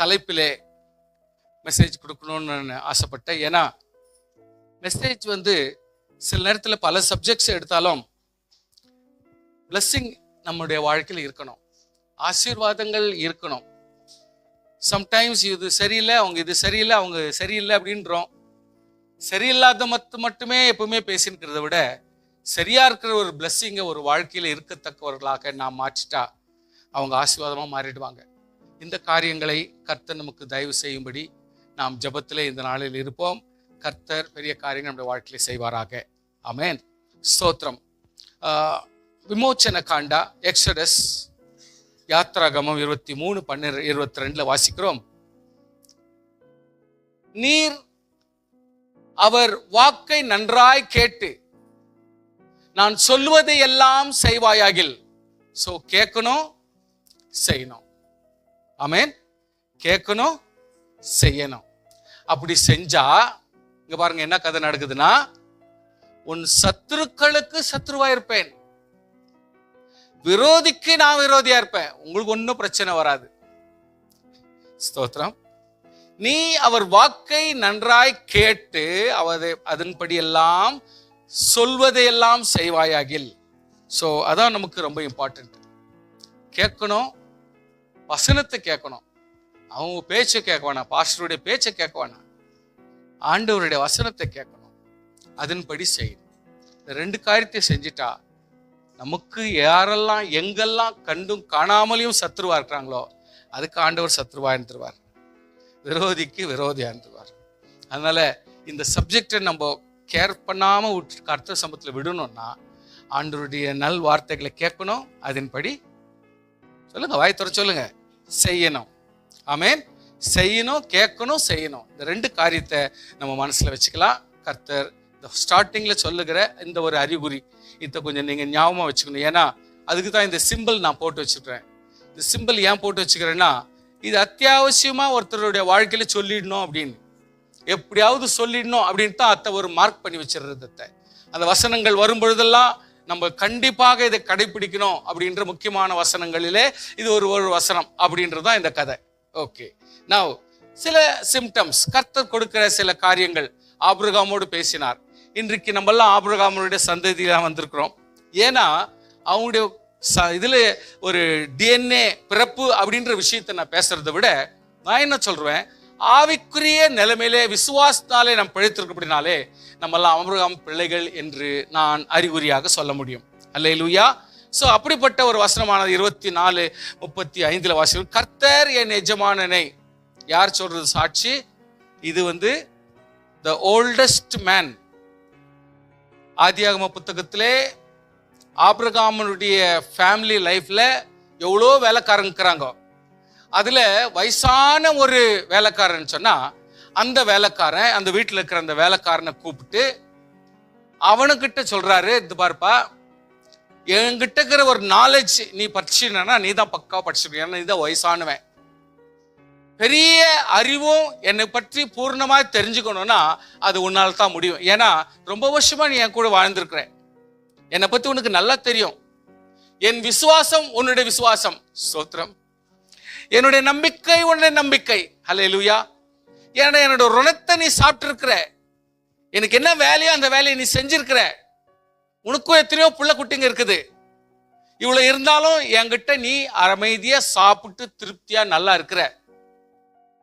தலைப்பிலே மெசேஜ் கொடுக்கணும்னு நான் ஆசைப்பட்டேன். ஏன்னா மெசேஜ் சில நேரத்தில் பல சப்ஜெக்ட்ஸ் எடுத்தாலும் பிளஸ்ஸிங் நம்முடைய வாழ்க்கையில் இருக்கணும், ஆசீர்வாதங்கள் இருக்கணும். சம்டைம்ஸ் இது சரியில்லை, அவங்க இது சரியில்லை, அவங்க சரியில்லை அப்படின்றோம். சரியில்லாத மட்டுமே எப்பவுமே பேசிக்கிறத விட சரியா இருக்கிற ஒரு பிளஸ்ஸிங்கை ஒரு வாழ்க்கையில் இருக்கத்தக்கவர்களாக நாம் மாற்றிட்டா அவங்க ஆசீர்வாதமாக மாறிடுவாங்க. இந்த காரியங்களை கர்த்தர் நமக்கு தயவு செய்யும்படி நாம் ஜெபத்திலே இந்த நாளில் இருப்போம். கர்த்தர் பெரிய காரியங்கள் நம்முடைய வாழ்க்கையில செய்வாராக. ஆமென். ஸ்தோத்திரம். விமோச்சன காண்டா, எக்ஸடஸ், யாத்ராகமம் 23:22 வாசிக்கிறோம். நீர் அவர் வாக்கை நன்றாய் கேட்டு நான் சொல்வதை எல்லாம் செய்வாயாகில். சோ கேட்கணும், செய்யணும். ஆமென். கேட்கணும், செய்யணும். அப்படி செஞ்சா இங்க பாருங்க என்ன கதை நடக்குதுன்னா, உன் சத்துருக்களுக்கு சத்துருவா இருப்பேன், விரோதிக்கு நான் விரோதியா இருப்பேன், உங்களுக்கு ஒன்னும் பிரச்சனை வராது. ஸ்தோத்திரம். நீ அவர் வாக்கை நன்றாய் கேட்டு அதன்படி எல்லாம் சொல்வதையெல்லாம் செய்வாயாகில். சோ அதான் நமக்கு ரொம்ப இம்பார்ட்டன்ட். கேட்கணும், வசனத்தை கேட்கணும். அவங்க பேச்சை கேட்க வேணாம், பாஸ்டருடைய பேச்சை கேட்க வேணாம், ஆண்டவருடைய வசனத்தை கேட்கணும், அதன்படி செய்யணும். இந்த 2 காரியத்தை செஞ்சிட்டா நமக்கு யாரெல்லாம் எங்கெல்லாம் கண்டும் காணாமலையும் சத்ருவா இருக்கிறாங்களோ அதுக்கு ஆண்டவர் சத்ருவா இருந்துருவார், விரோதிக்கு விரோதியா இருந்துருவார். அதனால இந்த சப்ஜெக்டை நம்ம கேர் பண்ணாம கர்த்தர் சமூகத்தில் விடணும்னா ஆண்டவருடைய நல் வார்த்தைகளை கேட்கணும், அதன்படி சொல்லுங்க, வாய் துறை சொல்லுங்க, செய்யணும். ஆமென். செய்யணும், கேட்கணும், செய்யணும். இந்த 2 காரியத்தை நம்ம மனசுல வச்சுக்கலாம். கர்த்தர் இந்த ஸ்டார்டிங்ல சொல்லுகிற இந்த ஒரு அறிகுறி இதை கொஞ்சம் நீங்க ஞாபகமா வச்சுக்கணும். ஏன்னா அதுக்கு தான் இந்த சிம்பிள் நான் போட்டு வச்சுக்கிறேன். இந்த சிம்பிள் ஏன் போட்டு வச்சுக்கிறேன்னா, இது அத்தியாவசியமா ஒருத்தருடைய வாழ்க்கையில சொல்லிடணும் அப்படின்னு, எப்படியாவது சொல்லிடணும் அப்படின்னு தான் அத்தை ஒரு மார்க் பண்ணி வச்சிடுறது. அந்த வசனங்கள் வரும் பொழுதெல்லாம் நம்ம கண்டிப்பாக இதை கடைபிடிக்கணும் அப்படின்ற முக்கியமான வசனங்களிலே இது ஒரு வசனம் அப்படின்றதுதான் இந்த கதை. ஓகே. நவ் சில சிம்டம்ஸ், கர்த்தர் கொடுக்கிற சில காரியங்கள். ஆபிரகாமோடு பேசினார். இன்றைக்கு நம்ம எல்லாம் ஆபிரகாமோடைய சந்ததியில வந்திருக்கிறோம். ஏன்னா அவங்களுடைய இதுல ஒரு டிஎன்ஏ பிறப்பு அப்படின்ற விஷயத்தை நான் பேசுறதை விட நான் என்ன சொல்றேன், ஆவிக்குரிய நிலைமையிலே விசுவாசத்தாலே நாம் பிழைத்திருக்கப்படினாலே நம்ம எல்லாம் ஆபிரகாம் பிள்ளைகள் என்று நான் அறிகுறியாக சொல்ல முடியும். அல்லேலூயா. சோ அப்படிப்பட்ட ஒரு வசனமானது 24:35 வாசிக்கிறோம். கர்த்தர் என் எஜமானனை. யார் சொல்றது சாட்சி? இது the oldest man. ஆதியாகம புத்தகத்திலே ஆபிரகாமனுடைய ஃபேமிலி லைஃப்ல எவ்வளோ வேலைக்காரங்க இருக்கிறாங்க. அதுல வயசான ஒரு வேலைக்காரன் சொன்னா, அந்த வேலைக்காரன் அந்த வீட்டில் இருக்கிற அந்த வேலைக்காரனை கூப்பிட்டு அவனுக்கிட்ட சொல்றாரு, இது பாருப்பா, என்கிட்ட இருக்கிற ஒரு நாலேஜ் நீ படிச்சுனா நீ தான் பக்கா படிச்சிருக்க, நீ தான் வயசானவன், பெரிய அறிவும் என்னை பற்றி பூர்ணமா தெரிஞ்சுக்கணும்னா அது உன்னால தான் முடியும். ஏன்னா ரொம்ப வருஷமா நீ என் கூட வாழ்ந்திருக்கிற, என்னை பத்தி உனக்கு நல்லா தெரியும். என் விசுவாசம் உன்னுடைய விசுவாசம். ஸ்தோத்திரம். என்னுடைய நம்பிக்கை உன்னுடைய நம்பிக்கை. ஹல்லேலூயா. ஏன்னா என்னோட ருணத்தை நீ சாப்பிட்டு இருக்கிற, எனக்கு என்ன வேலையோ அந்த வேலையை நீ செஞ்சிருக்கிற, உனக்கும் எத்தனையோ புள்ள குட்டிங்க இருக்குது. இவ்வளவு இருந்தாலும் என்கிட்ட நீ அமைதியா சாப்பிட்டு திருப்தியா நல்லா இருக்கிற.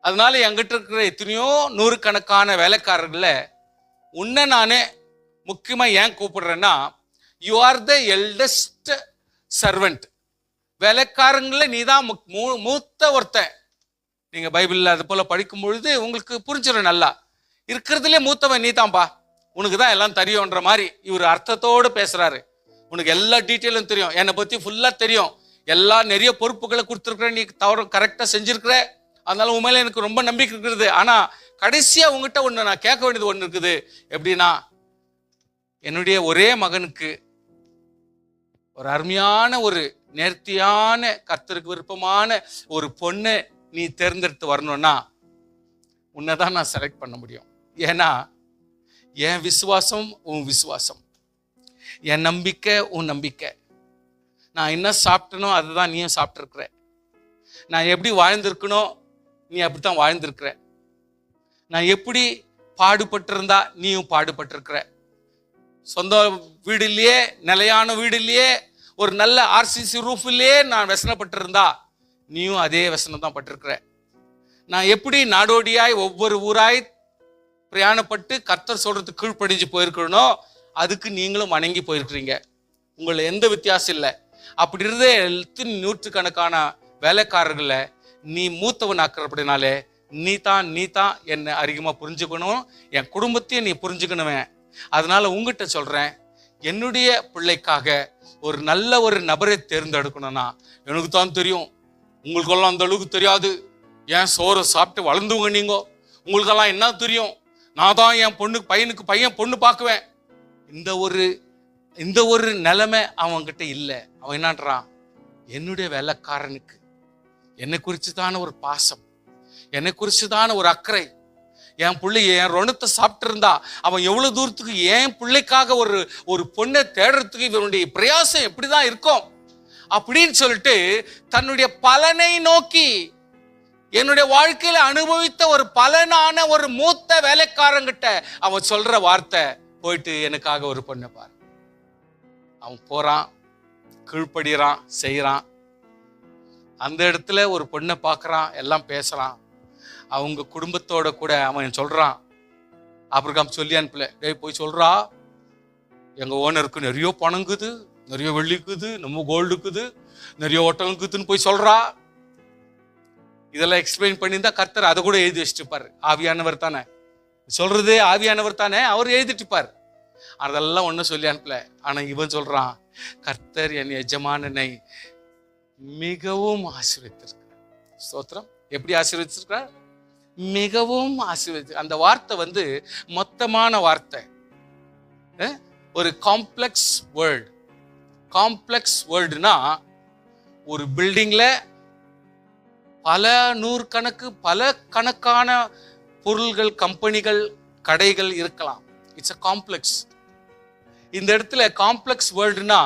அதனால என்கிட்ட இருக்கிற எத்தனையோ 100கணக்கான வேலைக்காரர்கள உன்னை நானே முக்கியமா ஏன் கூப்பிடுறேன்னா, you are the eldest servant. வேலைக்காரங்கள நீ தான் மூத்த ஒருத்தன். நீங்க பைபிள்ல அது போல படிக்கும் பொழுது உங்களுக்கு புரிஞ்சிடும், நல்லா இருக்கிறதுலே மூத்தவன் நீ தான்பா, உனக்கு தான் எல்லாம் தெரியும்ன்ற மாதிரி இவர் அர்த்தத்தோடு பேசுறாரு. உனக்கு எல்லா டீட்டெயிலும் தெரியும், என்னை பத்தி ஃபுல்லா தெரியும், எல்லா நிறைய பொறுப்புகளை கொடுத்துருக்குற, நீ தவறு கரெக்டா செஞ்சிருக்கிற, அதனால உண்மையில எனக்கு ரொம்ப நம்பிக்கை இருக்கிறது. ஆனா கடைசியா உங்ககிட்ட ஒண்ணு நான் கேட்க வேண்டியது ஒண்ணு இருக்குது. எப்படின்னா, என்னுடைய ஒரே மகனுக்கு ஒரு அருமையான ஒரு நேர்த்தியான கர்த்தருக்கு விருப்பமான ஒரு பொண்ணு நீ தேர்ந்தெடுத்து வரணும்னா உன்னைதான் நான் செலக்ட் பண்ண முடியும். ஏன்னா என் விசுவாசம் உன் விசுவாசம், என் நம்பிக்கை உன் நம்பிக்கை. நான் என்ன சாப்பிட்டனோ அதுதான் நீயும் சாப்பிட்ருக்குற. நான் எப்படி வாழ்ந்திருக்கணும் நீ அப்படித்தான் வாழ்ந்திருக்கிற. நான் எப்படி பாடுபட்டிருந்தா நீயும் பாடுபட்டிருக்கிற. சொந்த வீடு இல்லையே, நிலையான வீடு இல்லையே, ஒரு நல்ல ஆர்சிசி ரூஃப் இல்லையே நான் व्यसனப்பட்டிருந்தா நீயும் அதே व्यसனம் தான் பட்டிருக்கிற. நான் எப்படி நாடோடியாய் ஒவ்வொரு ஊராய் பிரயாணப்பட்டு கர்த்தர் சொல்றதுக்கு கீழ்ப்படிஞ்சு போயிருக்கணும், அதுக்கு நீங்களும் வணங்கி போயிருக்கிறீங்க. உங்களை எந்த வித்தியாசம் இல்லை. அப்படி இருந்த நூற்றுக்கணக்கான வேலைக்காரர்களை நீ மூத்தவன் ஆக்கிறப்படினாலே நீ தான் என்னை அதிகமாக புரிஞ்சுக்கணும், என் குடும்பத்தையும் நீ புரிஞ்சுக்கணுவேன். அதனால உங்ககிட்ட சொல்றேன், என்னுடைய பிள்ளைக்காக ஒரு நல்ல ஒரு நபரை தேர்ந்தெடுக்கணும்னா எனக்கு தான் தெரியும், உங்களுக்கெல்லாம் அந்த அளவுக்கு தெரியாது. ஏன் சோறு சாப்பிட்டு வளர்ந்துவங்க நீங்க, உங்களுக்கெல்லாம் என்ன தெரியும், நான் தான் என் பையன் பொண்ணு பார்க்குவேன். இந்த ஒரு நிலைமை அவன்கிட்ட இல்லை. அவன் என்னன்றான், என்னுடைய வேலைக்காரனுக்கு என்னை குறித்து தான ஒரு பாசம், என்னை குறித்து தான ஒரு அக்கறை. என் பிள்ளை என் ரணத்தை சாப்பிட்டு இருந்தா அவன் எவ்வளவு தூரத்துக்கு என் பிள்ளைக்காக ஒரு பொண்ணை தேடுறதுக்கு இவனுடைய பிரயாசம் எப்படிதான் இருக்கும் அப்படின்னு சொல்லிட்டு தன்னுடைய பலனை நோக்கி, என்னுடைய வாழ்க்கையில அனுபவித்த ஒரு பலனான ஒரு மூத்த வேலைக்காரங்கிட்ட அவன் சொல்ற வார்த்தை, போயிட்டு எனக்காக ஒரு பொண்ணை பாரு. அவன் போறான், கீழ்ப்படுகிறான், செய்யறான். அந்த இடத்துல ஒரு பொண்ணை பார்க்கறான், எல்லாம் பேசுறான். அவங்க குடும்பத்தோட கூட அவன் சொல்றான், அப்புறம் சொல்லி அனுப்பல, டேய் போய் சொல்றா, எங்க ஓனருக்கு நிறைய பணங்குது, நிறைய வெள்ளிக்குது, நம்ம கோல்டுக்குது, நிறைய ஒட்டங்குதுன்னு போய் சொல்றா. இதெல்லாம் எக்ஸ்பிளைன் பண்ணியிருந்தா கர்த்தர் அதை கூட எழுதி வச்சுட்டுப்பாரு. ஆவியானவர் தானே சொல்றது, ஆவியானவர் தானே அவர் எழுதிட்டுப்பார். அதெல்லாம் ஒன்றும் சொல்லி அனுப்பல. ஆனா இவன் சொல்றான், கர்த்தர் என் எஜமானனை மிகவும் ஆசீர்வதித்திருக்கிறார். ஸ்தோத்திரம். எப்படி ஆசீர்வதிச்சிருக்கிறார்? மிகவும் ஆசீர்வதி. அந்த வார்த்தை மொத்தமான வார்த்தை, ஒரு காம்ப்ளெக்ஸ் வேர்ல்டு. காம்ப்ளெக்ஸ் வேர்ல்டுனா ஒரு பில்டிங்ல பல பல கணக்கான பொருள்கள், கம்பெனிகள், கடைகள் இருக்கலாம். It's a complex. இந்த இடத்துல காம்ப்ளெக்ஸ் வேர்ல்டுனா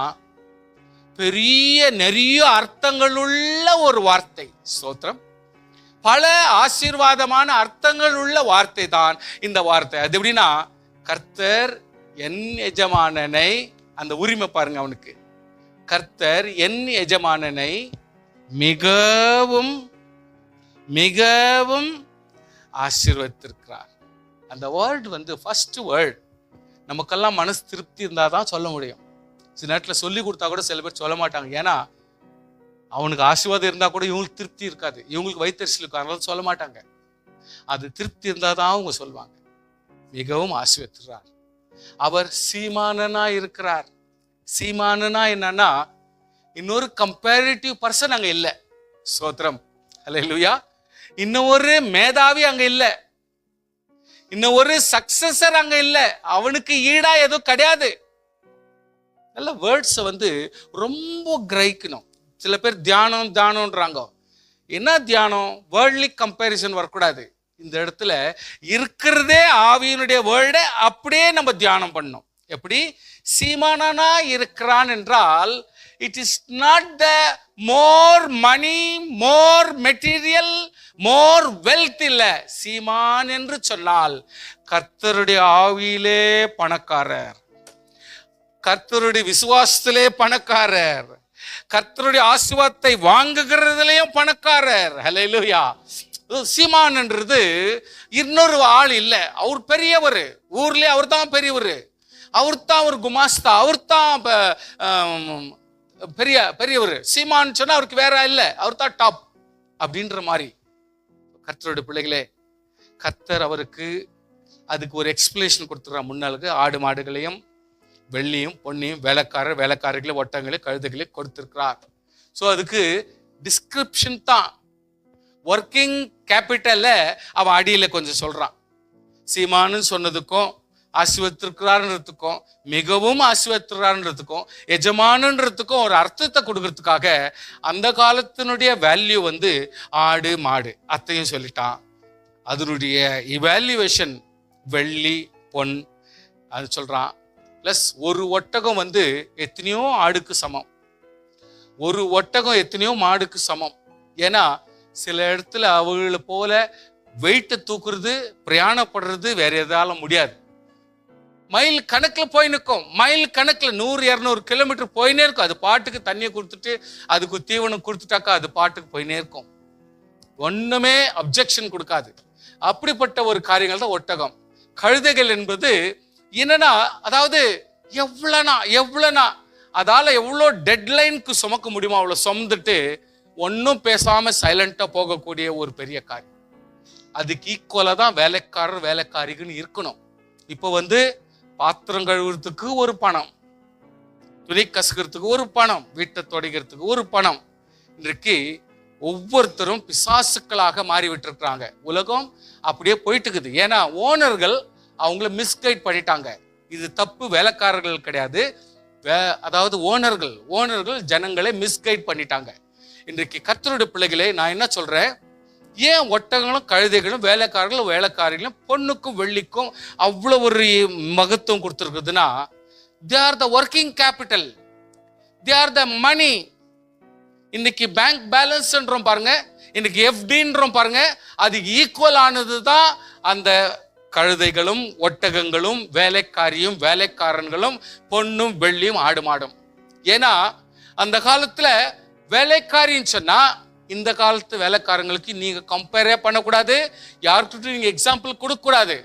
நிறைய அர்த்தங்கள் உள்ள ஒரு வார்த்தை. ஸ்தோத்திரம். பல ஆசீர்வாதமான அர்த்தங்கள் உள்ள வார்த்தை தான் இந்த வார்த்தை. அது எப்படின்னா, கர்த்தர் என் எஜமானனை, அந்த உரிமை பாருங்க அவனுக்கு, கர்த்தர் என் எஜமானனை மிகவும் மிகவும் ஆசீர்வதித்திருக்கிறார். அந்த வேர்டு ஃபர்ஸ்ட் வேர்டு. நமக்கெல்லாம் மனசு திருப்தி இருந்தாதான் சொல்ல முடியும். சில நேரத்தில் சொல்லி கொடுத்தா கூட சில பேர் சொல்ல மாட்டாங்க. ஏன்னா அவனுக்கு ஆசீர்வாதம் இருந்தா கூட இவங்களுக்கு திருப்தி இருக்காது, இவங்களுக்கு வயிற்றுச்சல் இருக்கும், அதனால சொல்ல மாட்டாங்க. அது திருப்தி இருந்தாதான் அவங்க சொல்லுவாங்க. மிகவும் ஆசீர்வதிக்கிறார். அவர் சீமானனா இருக்கிறார். சீமானனா என்னன்னா, இன்னொரு கம்பேரிட்டிவ் பர்சன் அங்க இல்லை. ஸ்தோத்திரம். அல்லேலூயா. இன்னும் ஒரு மேதாவி அங்க இல்லை, இன்னும் ஒரு சக்சஸர் அங்க இல்லை, அவனுக்கு ஈடா எதுவும் கிடையாது. நல்ல வேர்ட்ஸ் ரொம்ப கிரகிக்கணும். சில பேர் தியானம்ன்றாங்க. என்ன தியானம்? வேர்ல்ட்லி கம்பேரிசன் வரக்கூடாது. இந்த இடத்துல இருக்கிறதே ஆவியினுடைய வேர்ல்டை அப்படியே நம்ம தியானம் பண்ணணும். எப்படி? சீமானனா இருக்கிறான் என்றால், it is not the more money, more material, more wealth இல்ல. சீமான் என்று சொன்னால் கர்த்தருடைய ஆவியிலே பணக்காரர், கர்த்தருடைய விசுவாசத்திலே பணக்காரர், கர்த்தருடைய ஆசீர்வாதத்தை வாங்குகிறதுலயும் பணக்காரர். ஹல்லேலூயா. சீமான்ன்றது இன்னொரு ஆள் இல்லை, அவர் பெரியவர். ஊர்லயே அவர் தான் பெரியவர், அவர் தான் ஒரு குமாஸ்தா, அவர் தான் பெரியவர். சீமான் சொன்னா அவருக்கு வேற இல்லை, அவர் தான் டாப் அப்படின்ற மாதிரி. கர்த்தருடைய பிள்ளைகளே, கர்த்தர் அவருக்கு அதுக்கு ஒரு எக்ஸ்பிளேஷன் கொடுத்துறான். முன்னாளுக்கு ஆடு மாடுகளையும் வெள்ளியும் பொன்னியும் வேலைக்காரர்களையும் ஒட்டங்களையும் கழுதைகளையும் கொடுத்திருக்கிறார். ஸோ அதுக்கு டிஸ்கிரிப்ஷன் தான். ஒர்க்கிங் கேபிட்டல்ல அவன் அடியில கொஞ்சம் சொல்றான். சீமானு சொன்னதுக்கும் ஆசீர்வதித்திருக்கிறார்ன்றதுக்கும் மிகவும் ஆசீர்வதித்திருக்கிறார்ன்றதுக்கும் எஜமானுன்றதுக்கும் ஒரு அர்த்தத்தை கொடுக்கறதுக்காக அந்த காலத்தினுடைய வேல்யூ ஆடு மாடு அத்தையும் சொல்லிட்டான். அதனுடைய இவால்யூவேஷன் வெள்ளி பொன் அது சொல்றான். பிளஸ் ஒரு ஒட்டகம் எத்தனையோ ஆடுக்கு சமம். ஒரு ஒட்டகம் எத்தனையோ மாடுக்கு சமம். ஏன்னா சில இடத்துல அவங்கள போல வெயிட்டை தூக்குறது, பிரயாணப்படுறது வேற எதால முடியாது. மைல் கணக்கில் போய் நிற்கும், மைல் கணக்கில் 100-200 கிலோமீட்டர் போயினே இருக்கும். அது பாட்டுக்கு தண்ணியை கொடுத்துட்டு அதுக்கு தீவனம் கொடுத்துட்டாக்கா அது பாட்டுக்கு போயினே இருக்கும், ஒண்ணுமே அப்ஜெக்ஷன் கொடுக்காது. அப்படிப்பட்ட ஒரு காரியங்கள் தான் ஒட்டகம். கழுதைகள் என்பது என்னன்னா, அதாவது எவ்வளோனா அதால எவ்வளோ டெட்லைனுக்கு சுமக்க முடியுமோ அவ்வளோ சுமந்துட்டு ஒன்றும் பேசாம சைலண்டா போகக்கூடிய ஒரு பெரிய காரியம். அதுக்கு ஈக்குவலா தான் வேலைக்காரிகள்னு இருக்கணும். இப்போ பாத்திரம் கழுவுறதுக்கு ஒரு பணம், துணி கசுக்கிறதுக்கு ஒரு பணம், வீட்டை துடைக்கிறதுக்கு ஒரு பணம். இன்றைக்கு ஒவ்வொருத்தரும் பிசாசுக்களாக மாறிவிட்டு இருக்கிறாங்க. உலகம் அப்படியே போயிட்டு இருக்குது. ஏன்னா ஓனர்கள் அவங்கள மிஸ்கைட் பண்ணிட்டாங்க. இது தப்பு, வேலைக்காரர்கள் கிடையாது. அதாவது ஓனர்கள் ஜனங்களை மிஸ்கைட் பண்ணிட்டாங்க. இன்றைக்கு கர்த்தருடைய பிள்ளைகளே, நான் என்ன சொல்றேன், ஏன் ஒட்டகங்களும் கழுதைகளும் வேலைக்காரிகளும் பொண்ணுக்கும் வெள்ளிக்கும் அவ்வளோ ஒரு மகத்துவம் கொடுத்துருக்குதுன்னா, they are the working capital, they are the money. இன்னைக்கு பேங்க் பேலன்ஸ்ன்றோம் பாருங்க, இன்னைக்கு எஃப்டின்றோம் பாருங்க, அது ஈக்குவல் ஆனது தான் அந்த கழுதைகளும் ஒட்டகங்களும் வேலைக்காரன்களும் பொண்ணும் வெள்ளியும் ஆடு மாடும். ஏன்னா அந்த காலத்துல வேலைக்காரின்னு சொன்னா இந்த காலத்து வேலைக்காரங்களுக்கு நீங்க கம்பேரே பண்ணக்கூடாது, யாருக்கிட்டும் நீங்க எக்ஸாம்பிள் கொடுக்க கூடாது,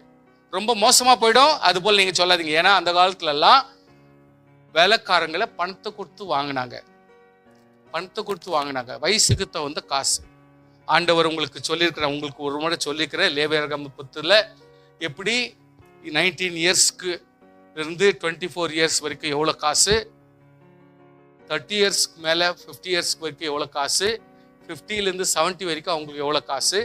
ரொம்ப மோசமா போயிடும். அது போல நீங்க சொல்லாதீங்க. ஏன்னா அந்த காலத்துல எல்லாம் வேலைக்காரங்களை பணத்தை கொடுத்து வாங்கினாங்க, வயசுக்கு தகுந்த காசு. ஆண்டவர் உங்களுக்கு சொல்லியிருக்கிறேன், உங்களுக்கு ஒரு முறை சொல்லியிருக்கிறேன், லேவியராகம புத்தகத்துல எப்படி 19 இயர்ஸ்க்கு இருந்து 24 இயர்ஸ் வரைக்கும் எவ்வளோ காசு, 30 இயர்ஸ்க்கு மேலே 50 இயர்ஸ்க்கு வரைக்கும் எவ்வளோ காசு, 50லேருந்து 70 வரைக்கும் அவங்களுக்கு எவ்வளோ காசு,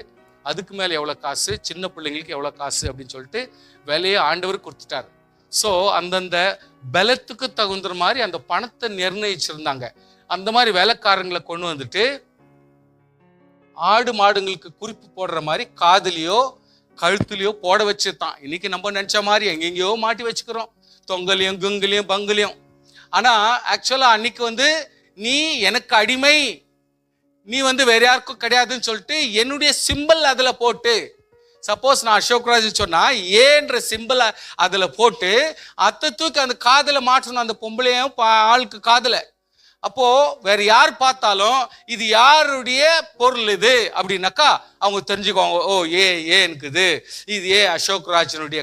அதுக்கு மேலே எவ்வளோ காசு, சின்ன பிள்ளைங்களுக்கு எவ்வளோ காசு அப்படின்னு சொல்லிட்டு விலையை ஆண்டவர் கொடுத்துட்டாரு. ஸோ அந்தந்த பலத்துக்கு தகுந்த மாதிரி அந்த பணத்தை நிர்ணயிச்சிருந்தாங்க. அந்த மாதிரி வேலைக்காரங்களை கொண்டு வந்துட்டு ஆடு மாடுங்களுக்கு குறிப்பு போடுற மாதிரி காதுலையோ கழுத்துலையோ போட வச்சுதான். இன்னைக்கு நம்ம நினைச்ச மாதிரி எங்கெங்கயோ மாட்டி வச்சுக்கிறோம், தொங்கலையும் குங்கலையும் பங்குலையும். ஆனா ஆக்சுவலா அன்னைக்கு நீ எனக்கு அடிமை, நீ வேற யாருக்கும் கிடையாதுன்னு சொல்லிட்டு என்னுடைய சிம்பிள் அதுல போட்டு, சப்போஸ் நான் அசோக்ராஜ் சொன்னா ஏன்ற சிம்பிள் அதுல போட்டு அத்தை தூக்கி அந்த காதுல மாற்றணும், அந்த பொம்பளையும் ஆளுக்கு காதுல. அப்போ வேற யார் பார்த்தாலும் இது யாருடைய பொருள் இது அப்படின்னாக்கா அவங்க தெரிஞ்சுக்குவாங்க, ஓ ஏன்னுக்குது, இது அசோக்ராஜனுடைய